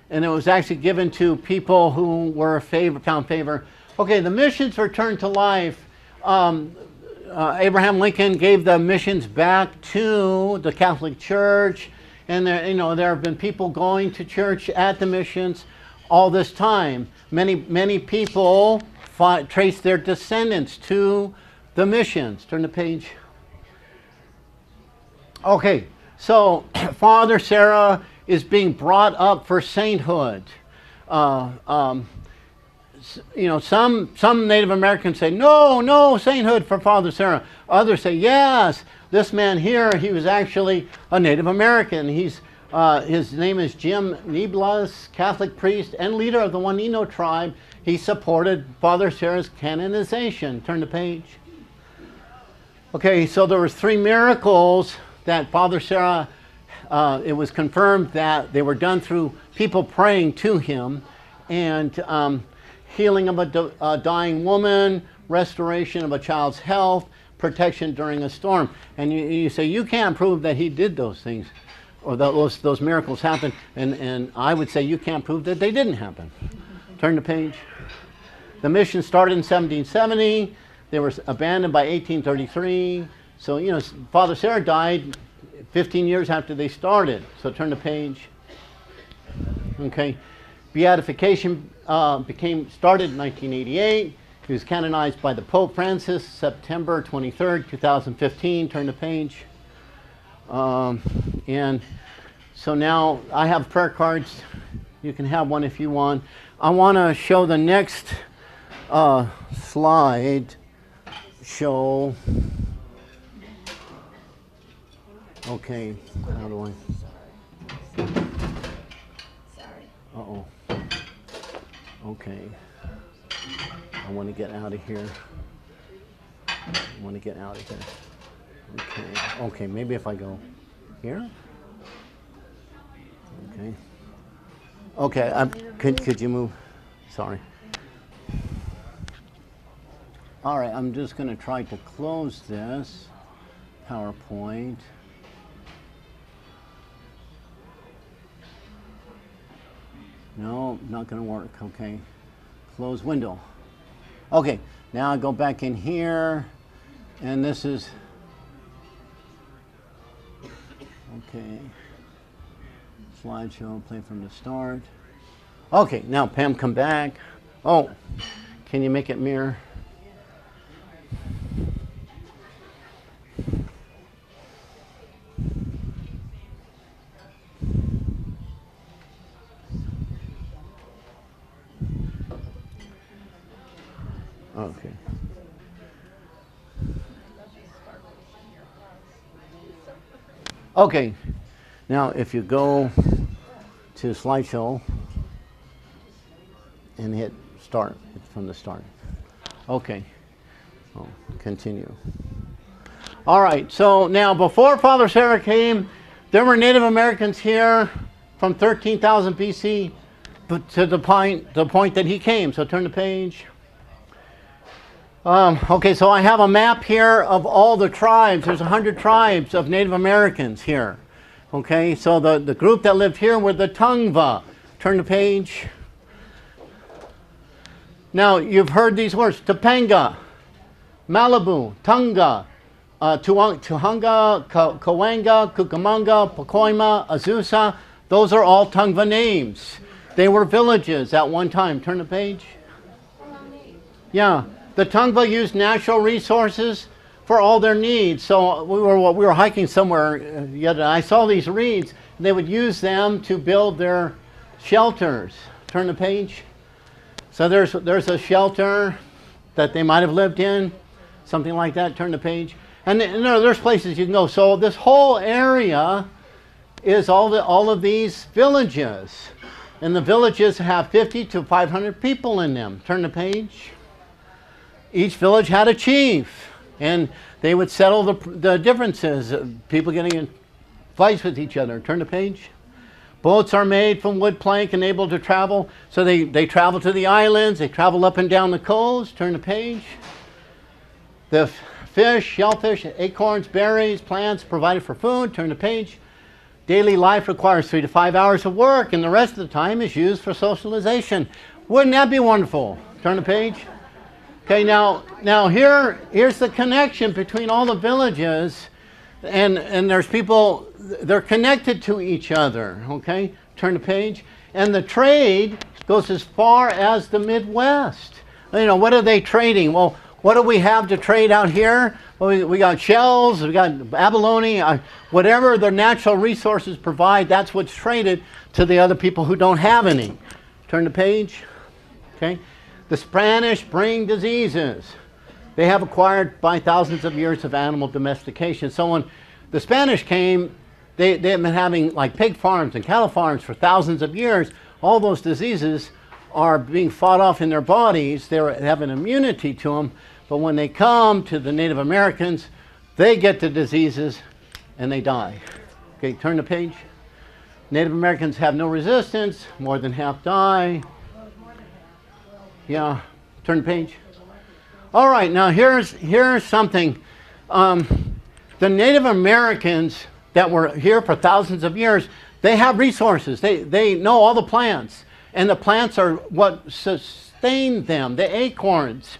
And it was actually given to people who were found favor. Okay, the missions returned to life. Abraham Lincoln gave the missions back to the Catholic Church, and there have been people going to church at the missions all this time. Many people trace their descendants to the missions. Turn the page. Okay. So, Father Serra is being brought up for sainthood. Some Native Americans say, no sainthood for Father Serra. Others say, yes, this man here, he was actually a Native American. His name is Jim Niblas, Catholic priest and leader of the Juanino tribe. He supported Father Serra's canonization. Turn the page. Okay, so there was 3 miracles that Father Serra, it was confirmed that they were done through people praying to him, and healing of a dying woman, restoration of a child's health, protection during a storm. And you say, you can't prove that he did those things, or those miracles happened, and I would say you can't prove that they didn't happen. Turn the page. The mission started in 1770. They were abandoned by 1833. So, Father Serra died 15 years after they started. So turn the page. Okay. Beatification started in 1988. He was canonized by the Pope Francis, September 23rd, 2015. Turn the page. And so now I have prayer cards. You can have one if you want. I want to show the next slide. Okay, how do I? Sorry. Uh-oh. Okay. I want to get out of here. Okay, maybe if I go here? Okay, could you move? Sorry. All right, I'm just going to try to close this PowerPoint. No, not going to work. Okay. Close window. Okay, now I go back in here, and this is, okay, slideshow, play from the start. Okay, now Pam, come back. Oh, can you make it mirror? Okay. Okay. Now, if you go to slideshow and hit start from the start. Okay. Oh, continue. All right, so now before Father Serra came, there were Native Americans here from 13,000 BC to the point that he came. So turn the page. Okay, so I have a map here of all the tribes. There's 100 tribes of Native Americans here. Okay, so the group that lived here were the Tongva. Turn the page. Now, you've heard these words: Topanga, Malibu, Tunga, Tuhanga, Coanga, Cucamonga, Pacoima, Azusa. Those are all Tongva names. They were villages at one time. Turn the page. Yeah, the Tongva used natural resources for all their needs. So we were hiking somewhere yet, and I saw these reeds. And they would use them to build their shelters. Turn the page. So there's a shelter that they might have lived in, something like that. Turn the page. And there's places you can go. So this whole area is all of these villages. And the villages have 50 to 500 people in them. Turn the page. Each village had a chief. And they would settle the differences. People getting in fights with each other. Turn the page. Boats are made from wood plank and able to travel. So they travel to the islands. They travel up and down the coast. Turn the page. The fish, shellfish, acorns, berries, plants provided for food. Turn the page. Daily life requires 3 to 5 hours of work, and the rest of the time is used for socialization. Wouldn't that be wonderful? Turn the page. Okay, now here's the connection between all the villages, and there's people, they're connected to each other. Okay, turn the page. And the trade goes as far as the Midwest. You know, what are they trading? Well, what do we have to trade out here? Well, we got shells, we got abalone, whatever the natural resources provide, that's what's traded to the other people who don't have any. Turn the page. Okay. The Spanish bring diseases. They have acquired by thousands of years of animal domestication. So when the Spanish came, they've been having like pig farms and cattle farms for thousands of years. All those diseases are being fought off in their bodies. They have an immunity to them. But when they come to the Native Americans, they get the diseases and they die. Okay, turn the page. Native Americans have no resistance. More than half die. Yeah, turn the page. All right, now here's something. The Native Americans that were here for thousands of years, they have resources. They know all the plants, and the plants are what sustain them. The acorns.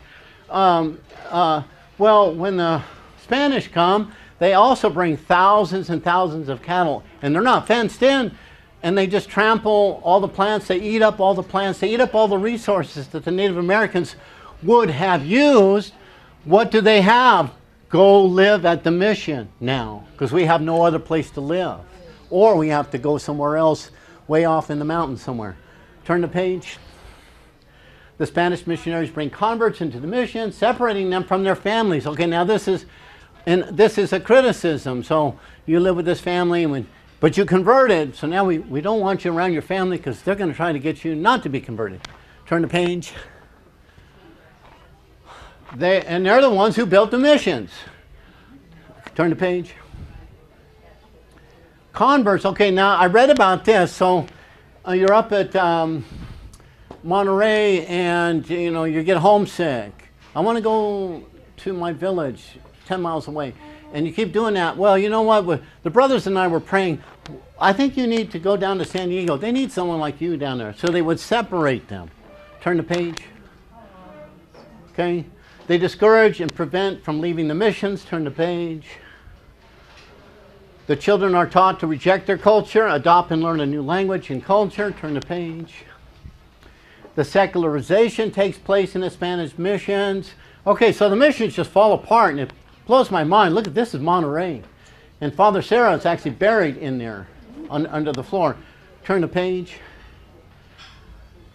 Well, when the Spanish come, they also bring thousands and thousands of cattle, and they're not fenced in. And they just trample all the plants. They eat up all the plants. They eat up all the resources that the Native Americans would have used. What do they have? Go live at the mission now, because we have no other place to live. Or we have to go somewhere else, way off in the mountains somewhere. Turn the page. The Spanish missionaries bring converts into the mission, separating them from their families. Okay, now this is a criticism. So you live with this family, but you converted, so now we don't want you around your family because they're going to try to get you not to be converted. Turn the page. They're the ones who built the missions. Turn the page. Converts. Okay, now I read about this. So you're up at Monterey and you get homesick. I want to go to my village 10 miles away. And you keep doing that. Well, you know what? The brothers and I were praying, I think you need to go down to San Diego. They need someone like you down there. So they would separate them. Turn the page. Okay. They discourage and prevent from leaving the missions. Turn the page. The children are taught to reject their culture, adopt and learn a new language and culture. Turn the page. The secularization takes place in the Spanish missions. Okay, so the missions just fall apart, and it blows my mind. Look at this, is Monterey. And Father Serra is actually buried in there under the floor. Turn the page.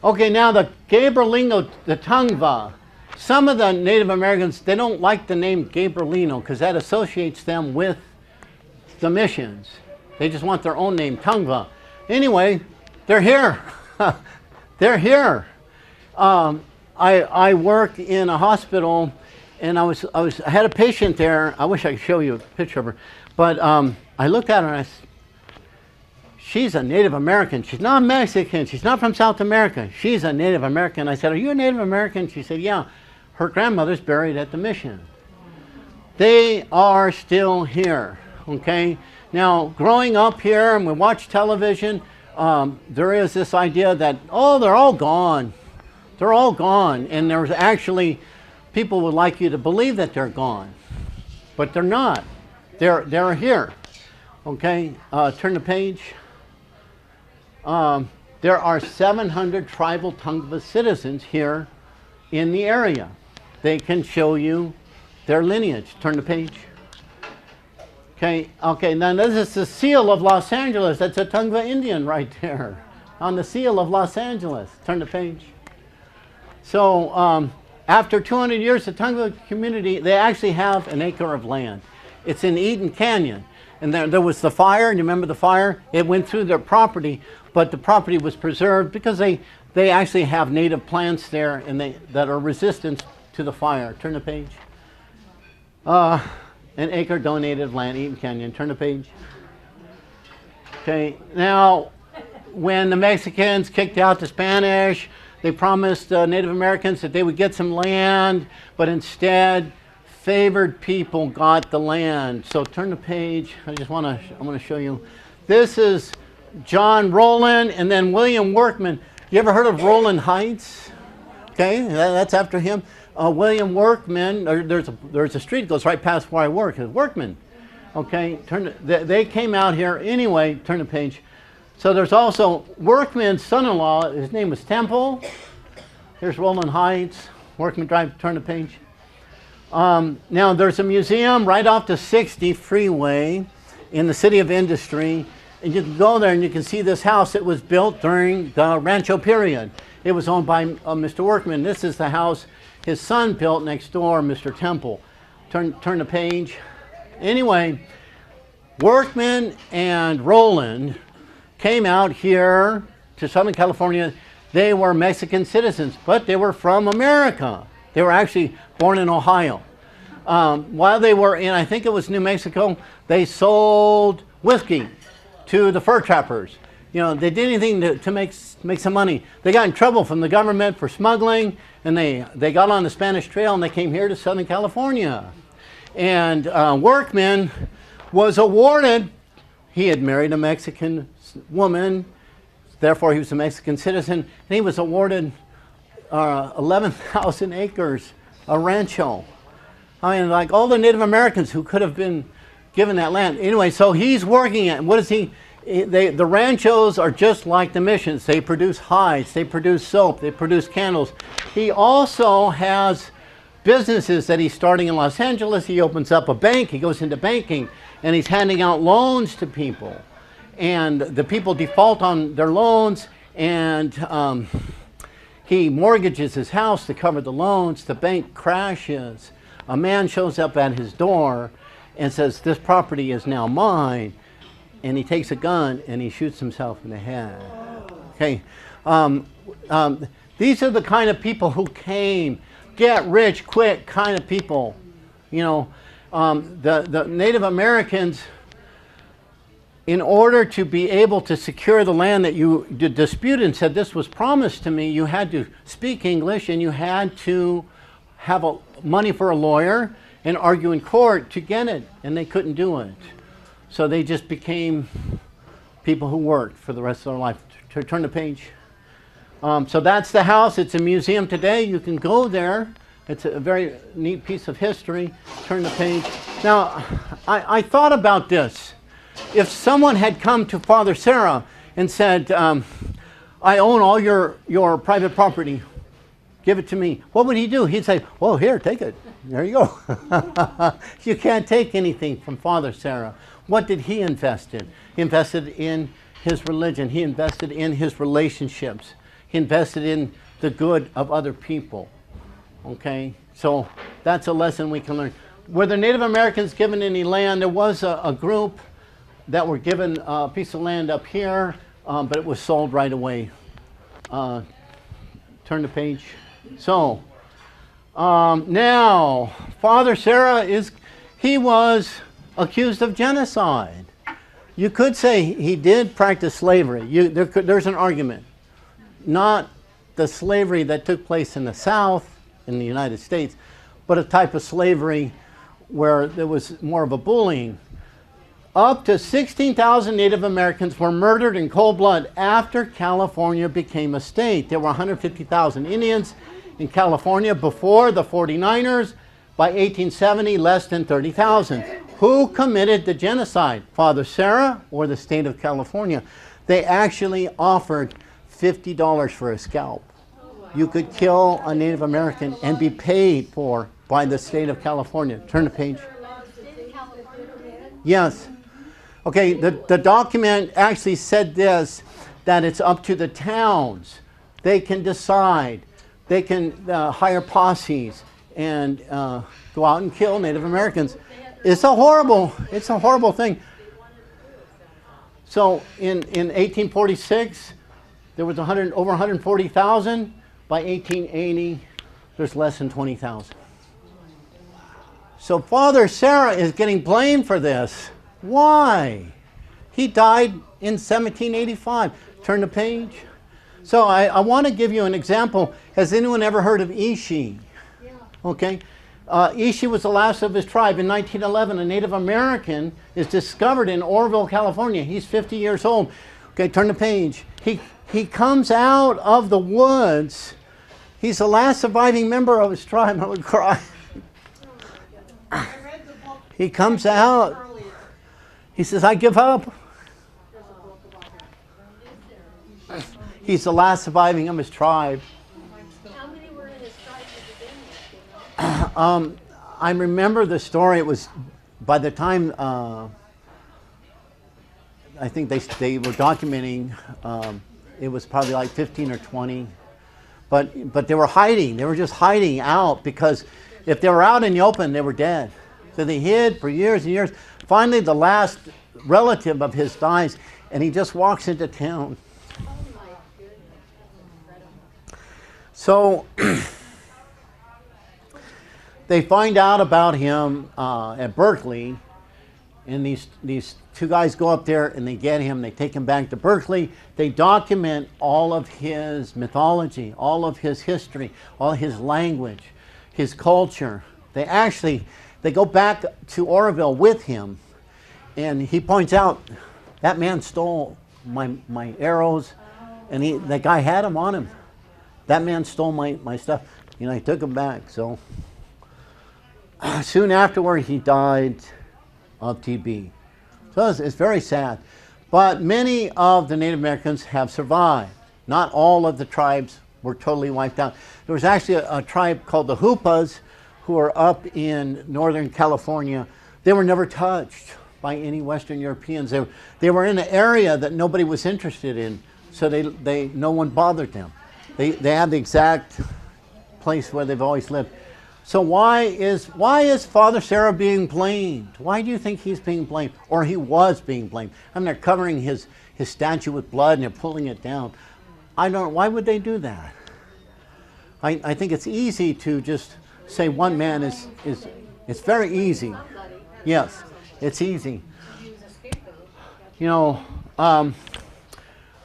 Okay, now the Gabrielino, the Tongva. Some of the Native Americans, they don't like the name Gabrielino because that associates them with the missions. They just want their own name, Tongva. Anyway, they're here. They're here. I work in a hospital, and I had a patient there. I wish I could show you a picture of her, but I looked at her and she's a Native American. She's not Mexican. She's not from South America. She's a Native American. I said, "Are you a Native American?" She said, "Yeah." Her grandmother's buried at the mission. They are still here, okay? Now, growing up here, and we watch television, there is this idea that, oh, they're all gone. They're all gone. And there's actually, people would like you to believe that they're gone. But they're not. They're here, okay? Turn the page. There are 700 tribal Tongva citizens here in the area. They can show you their lineage. Turn the page. Okay, now this is the seal of Los Angeles. That's a Tongva Indian right there on the seal of Los Angeles. Turn the page. So after 200 years, the Tongva community, they actually have an acre of land. It's in Eden Canyon. And there was the fire, and you remember the fire? It went through their property, but the property was preserved because they actually have native plants there and that are resistant to the fire. Turn the page. An acre donated land, Eden Canyon. Turn the page. Okay, now when the Mexicans kicked out the Spanish, they promised Native Americans that they would get some land, but instead favored people got the land. So turn the page. I want to show you. This is John Rowland and then William Workman. You ever heard of Rowland Heights? Okay, that's after him. William Workman. There's a street that goes right past where I work. It's Workman. Okay, they came out here anyway. Turn the page. So there's also Workman's son-in-law. His name was Temple. Here's Rowland Heights. Workman Drive. Turn the page. Now there's a museum right off the 60 freeway in the City of Industry, and you can go there and you can see this house. It was built during the Rancho period. It was owned by Mr. Workman. This is the house his son built next door, Mr. Temple. Turn the page. Anyway, Workman and Rowland came out here to Southern California. They were Mexican citizens, but they were from America. They were actually born in Ohio. While they were in, I think it was New Mexico, they sold whiskey to the fur trappers. You know, they did anything to make some money. They got in trouble from the government for smuggling, and they got on the Spanish Trail and they came here to Southern California. And Workman was awarded, he had married a Mexican woman, therefore he was a Mexican citizen, and he was awarded 11,000 acres, a rancho. I mean, like all the Native Americans who could have been given that land. Anyway, so he's working it. What is he? The ranchos are just like the missions. They produce hides, they produce soap, they produce candles. He also has businesses that he's starting in Los Angeles. He opens up a bank, he goes into banking, and he's handing out loans to people. And the people default on their loans, and he mortgages his house to cover the loans. The bank crashes. A man shows up at his door and says, "This property is now mine." And he takes a gun and he shoots himself in the head. Okay, these are the kind of people who came, get rich quick kind of people. You know, the Native Americans, in order to be able to secure the land that you disputed and said this was promised to me, you had to speak English and you had to have money for a lawyer and argue in court to get it, and they couldn't do it. So they just became people who worked for the rest of their life. Turn the page. So that's the house. It's a museum today. You can go there. It's a very neat piece of history. Turn the page. Now, I thought about this. If someone had come to Father Serra and said, "I own all your private property, give it to me," what would he do? He'd say, "Oh, here, take it. There you go." You can't take anything from Father Serra. What did he invest in? He invested in his religion. He invested in his relationships. He invested in the good of other people. Okay? So that's a lesson we can learn. Were the Native Americans given any land? There was a group that were given a piece of land up here, but it was sold right away. Turn the page. So, Now, Father Serra he was accused of genocide. You could say he did practice slavery. There's an argument. Not the slavery that took place in the South, in the United States, but a type of slavery where there was more of a bullying. Up to 16,000 Native Americans were murdered in cold blood after California became a state. There were 150,000 Indians in California before the 49ers. By 1870, less than 30,000. Who committed the genocide? Father Serra or the state of California? They actually offered $50 for a scalp. You could kill a Native American and be paid for by the state of California. Turn the page. Yes. Okay, the document actually said this, that it's up to the towns. They can decide. They can hire posses and go out and kill Native Americans. It's a horrible thing. So in 1846, there was over 140,000. By 1880, there's less than 20,000. So Father Serra is getting blamed for this. Why? He died in 1785. Turn the page. So I want to give you an example. Has anyone ever heard of Ishi? Yeah. Okay. Ishi was the last of his tribe. In 1911, a Native American is discovered in Oroville, California. He's 50 years old. Okay, turn the page. He comes out of the woods. He's the last surviving member of his tribe. I would cry. He comes out. He says, I give up. He's the last surviving of his tribe. How many were in his tribe at the beginning? I remember the story. It was by the time I think they were documenting. It was probably like 15 or 20, but they were hiding. They were just hiding out because if they were out in the open, they were dead. So they hid for years and years. Finally, the last relative of his dies, and he just walks into town. Oh my goodness, that's incredible. So they find out about him at Berkeley, and these two guys go up there and they get him. They take him back to Berkeley. They document all of his mythology, all of his history, all his language, his culture. They go back to Oroville with him, and he points out that man stole my arrows, and the guy had them on him. That man stole my stuff. He took them back. So soon afterward, he died of TB. So it's very sad. But many of the Native Americans have survived. Not all of the tribes were totally wiped out. There was actually a tribe called the Hupas who are up in Northern California. They were never touched by any Western Europeans. They were in an area that nobody was interested in, so no one bothered them. They had the exact place where they've always lived. So why is Father Serra being blamed? Why do you think he's being blamed? Or he was being blamed? I mean, they're covering his statue with blood and they're pulling it down. Why would they do that? I think it's easy to just say one man is it's very easy. Yes, it's easy.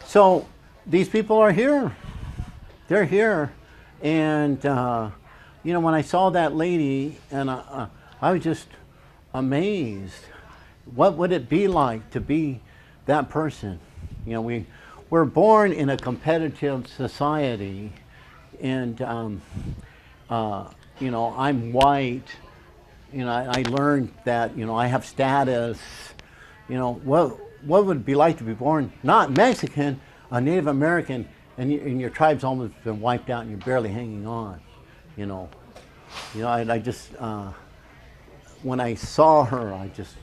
So these people are here. They're here. And, when I saw that lady, and I was just amazed. What would it be like to be that person? We're born in a competitive society, and I'm white. I learned that I have status. What would it be like to be born not Mexican, a Native American, and your tribe's almost been wiped out and you're barely hanging on. I just when I saw her, I just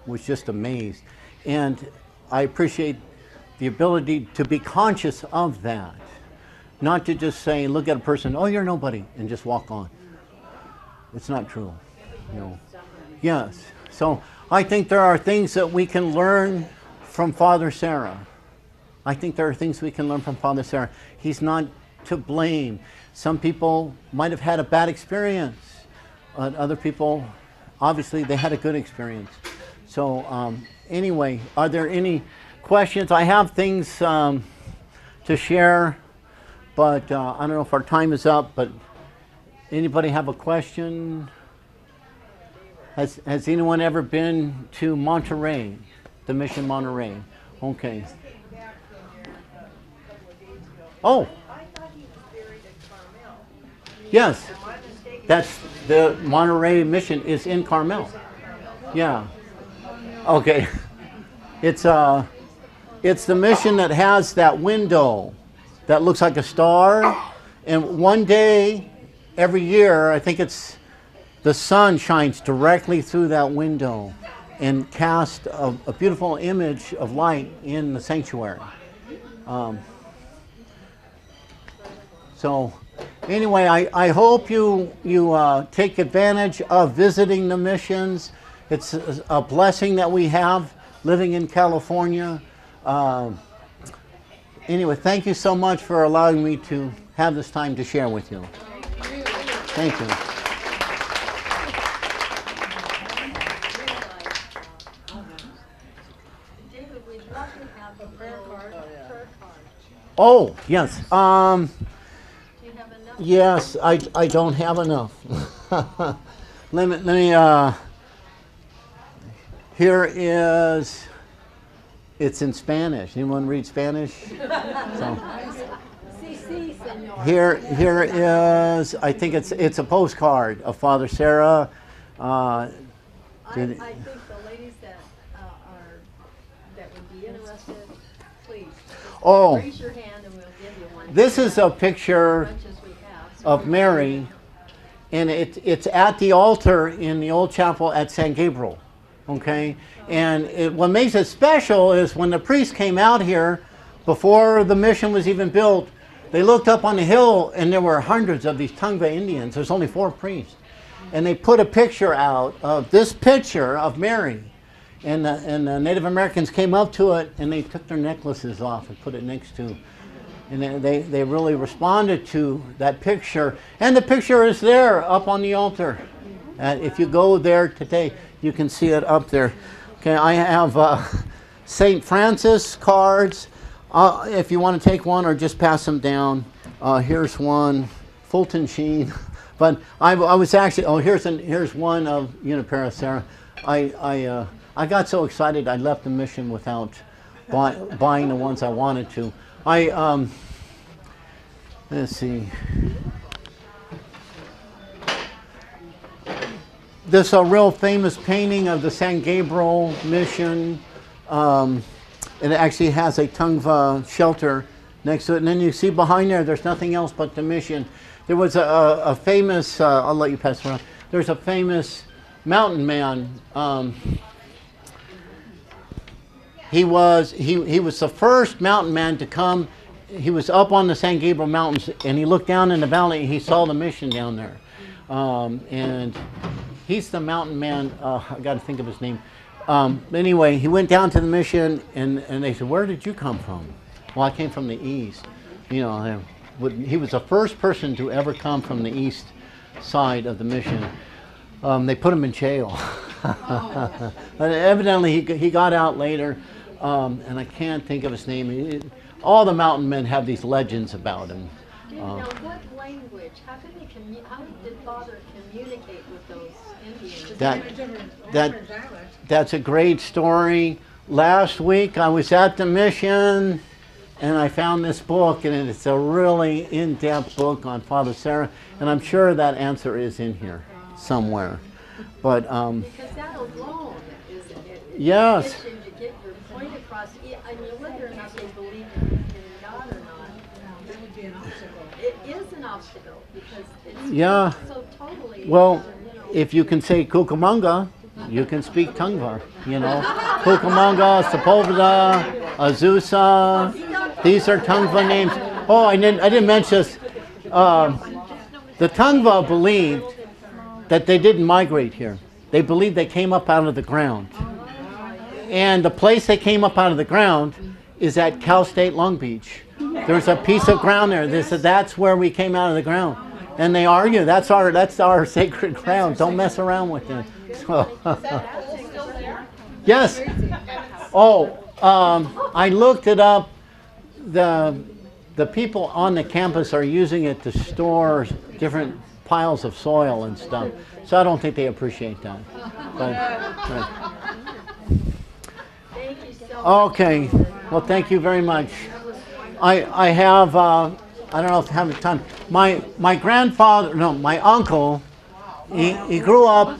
was just amazed, and I appreciate the ability to be conscious of that, not to just say, look at a person, oh, you're nobody, and just walk on. It's not true. Yes. So I think there are things that we can learn from Father Serra. I think there are things we can learn from Father Serra. He's not to blame. Some people might have had a bad experience. Other people, obviously, they had a good experience. So anyway, are there any questions? I have things to share, but I don't know if our time is up, but anybody have a question? Has anyone ever been to Monterey, the Mission Monterey? Okay. Oh. Yes. That's the Monterey Mission is in Carmel. Yeah. Okay. It's the mission that has that window that looks like a star, and one day every year, I think it's the sun shines directly through that window and casts a beautiful image of light in the sanctuary. So anyway, I hope you take advantage of visiting the missions. It's a blessing that we have living in California. Anyway, thank you so much for allowing me to have this time to share with you. Thank you. David, we'd love to have a prayer card. Oh, yes. Do you have enough? Yes, I don't have enough. let me here is, it's in Spanish. Anyone read Spanish? So, Sí, señor. here is, I think it's a postcard of Father Serra. I think the ladies that would be interested, please. Oh, Raise your hand and we'll give you one. this is a picture As much as we have. So of Mary, and it's at the altar in the old chapel at San Gabriel. Okay, and what makes it special is when the priests came out here, before the mission was even built, they looked up on the hill and there were hundreds of these Tongva Indians. There's only 4 priests. And they put a picture out of this picture of Mary. And the Native Americans came up to it and they took their necklaces off and put it next to. And they really responded to that picture. And the picture is there up on the altar. If you go there today, you can see it up there. Okay, I have St. Francis cards. If you want to take one or just pass them down. Here's one, Fulton Sheen. But I was actually, here's one of Junipero, Serra. I got so excited I left the mission without buying the ones I wanted to. Let's see. This is a real famous painting of the San Gabriel mission. It actually has a Tongva shelter next to it. And then you see behind there's nothing else but the mission. There was a famous, I'll let you pass around. There's a famous mountain man. He was the first mountain man to come. He was up on the San Gabriel Mountains and he looked down in the valley and he saw the mission down there. And he's the mountain man, I got to think of his name. Anyway, he went down to the mission and they said, "Where did you come from?" Well, I came from the east. You know, he was the first person to ever come from the east side of the mission. They put him in jail. But evidently he got out later, and I can't think of his name. All the mountain men have these legends about him. Now, what language? How did Father communicate with those Indians? That's a great story. Last week I was at the mission and I found this book, and it's a really in-depth book on Father Serra, and I'm sure that answer is in here somewhere. But because that alone is yes. to get your point across. I mean, whether or not they believe in God or not, that would be an obstacle. It is an obstacle because it's so totally. Well, if you can say Cucamonga, you can speak Tongva, you know. Cucamonga, Sepulveda, Azusa, these are Tongva names. Oh, I didn't mention this. The Tongva believed that they didn't migrate here. They believed they came up out of the ground. And the place they came up out of the ground is at Cal State Long Beach. There's a piece of ground there. They said that's where we came out of the ground, and they argue that's our sacred ground. Don't mess around with it. So, yes. Oh, I looked it up. The people on the campus are using it to store different piles of soil and stuff. So I don't think they appreciate that. Thank you so much. Okay. Well, thank you very much. I have, I don't know if I have time. My grandfather, no, my uncle, he grew up,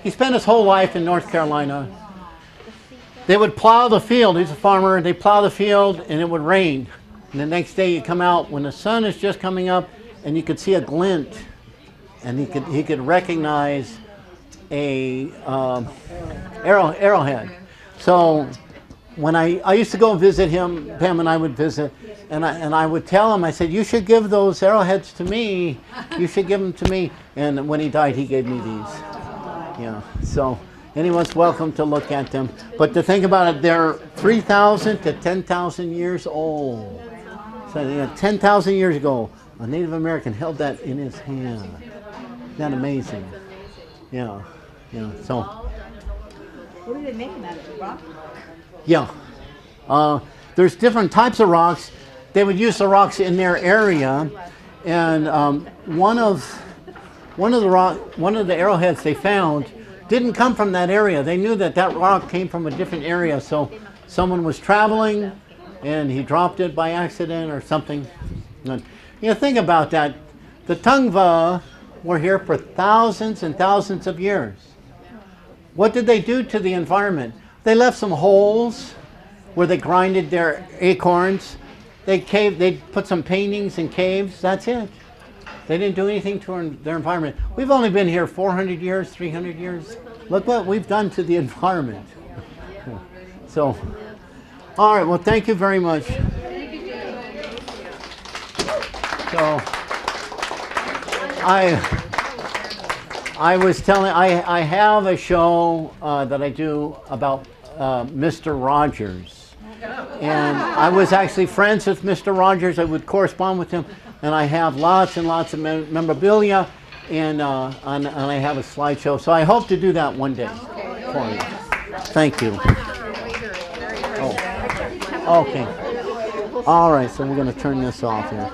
he spent his whole life in North Carolina. They would plow the field. He's a farmer. They plow the field and it would rain. And the next day you come out when the sun is just coming up and you could see a glint. And he could recognize a arrowhead. So when I used to go visit him, Pam and I would visit, and I would tell him, I said, you should give those arrowheads to me. You should give them to me. And when he died, he gave me these. Yeah. So anyone's welcome to look at them. But to think about it, they're 3,000 to 10,000 years old. So 10,000 years ago, a Native American held that in his hand. Isn't that amazing? Yeah. Yeah. So. What are they making out of? Rock? Yeah. There's different types of rocks. They would use the rocks in their area, and one of the arrowheads they found didn't come from that area. They knew that rock came from a different area. So someone was traveling, and he dropped it by accident or something. And, think about that. The Tungva were here for thousands and thousands of years. What did they do to the environment? They left some holes where they grinded their acorns. They put some paintings in caves. That's it. They didn't do anything to their environment. We've only been here 400 years, 300 years. Look what we've done to the environment. So, all right. Well, thank you very much. So, I was telling, I have a show that I do about Mr. Rogers. And I was actually friends with Mr. Rogers. I would correspond with him. And I have lots and lots of memorabilia. And I have a slideshow. So I hope to do that one day for you. Thank you. Oh. Okay. All right, so we're going to turn this off here.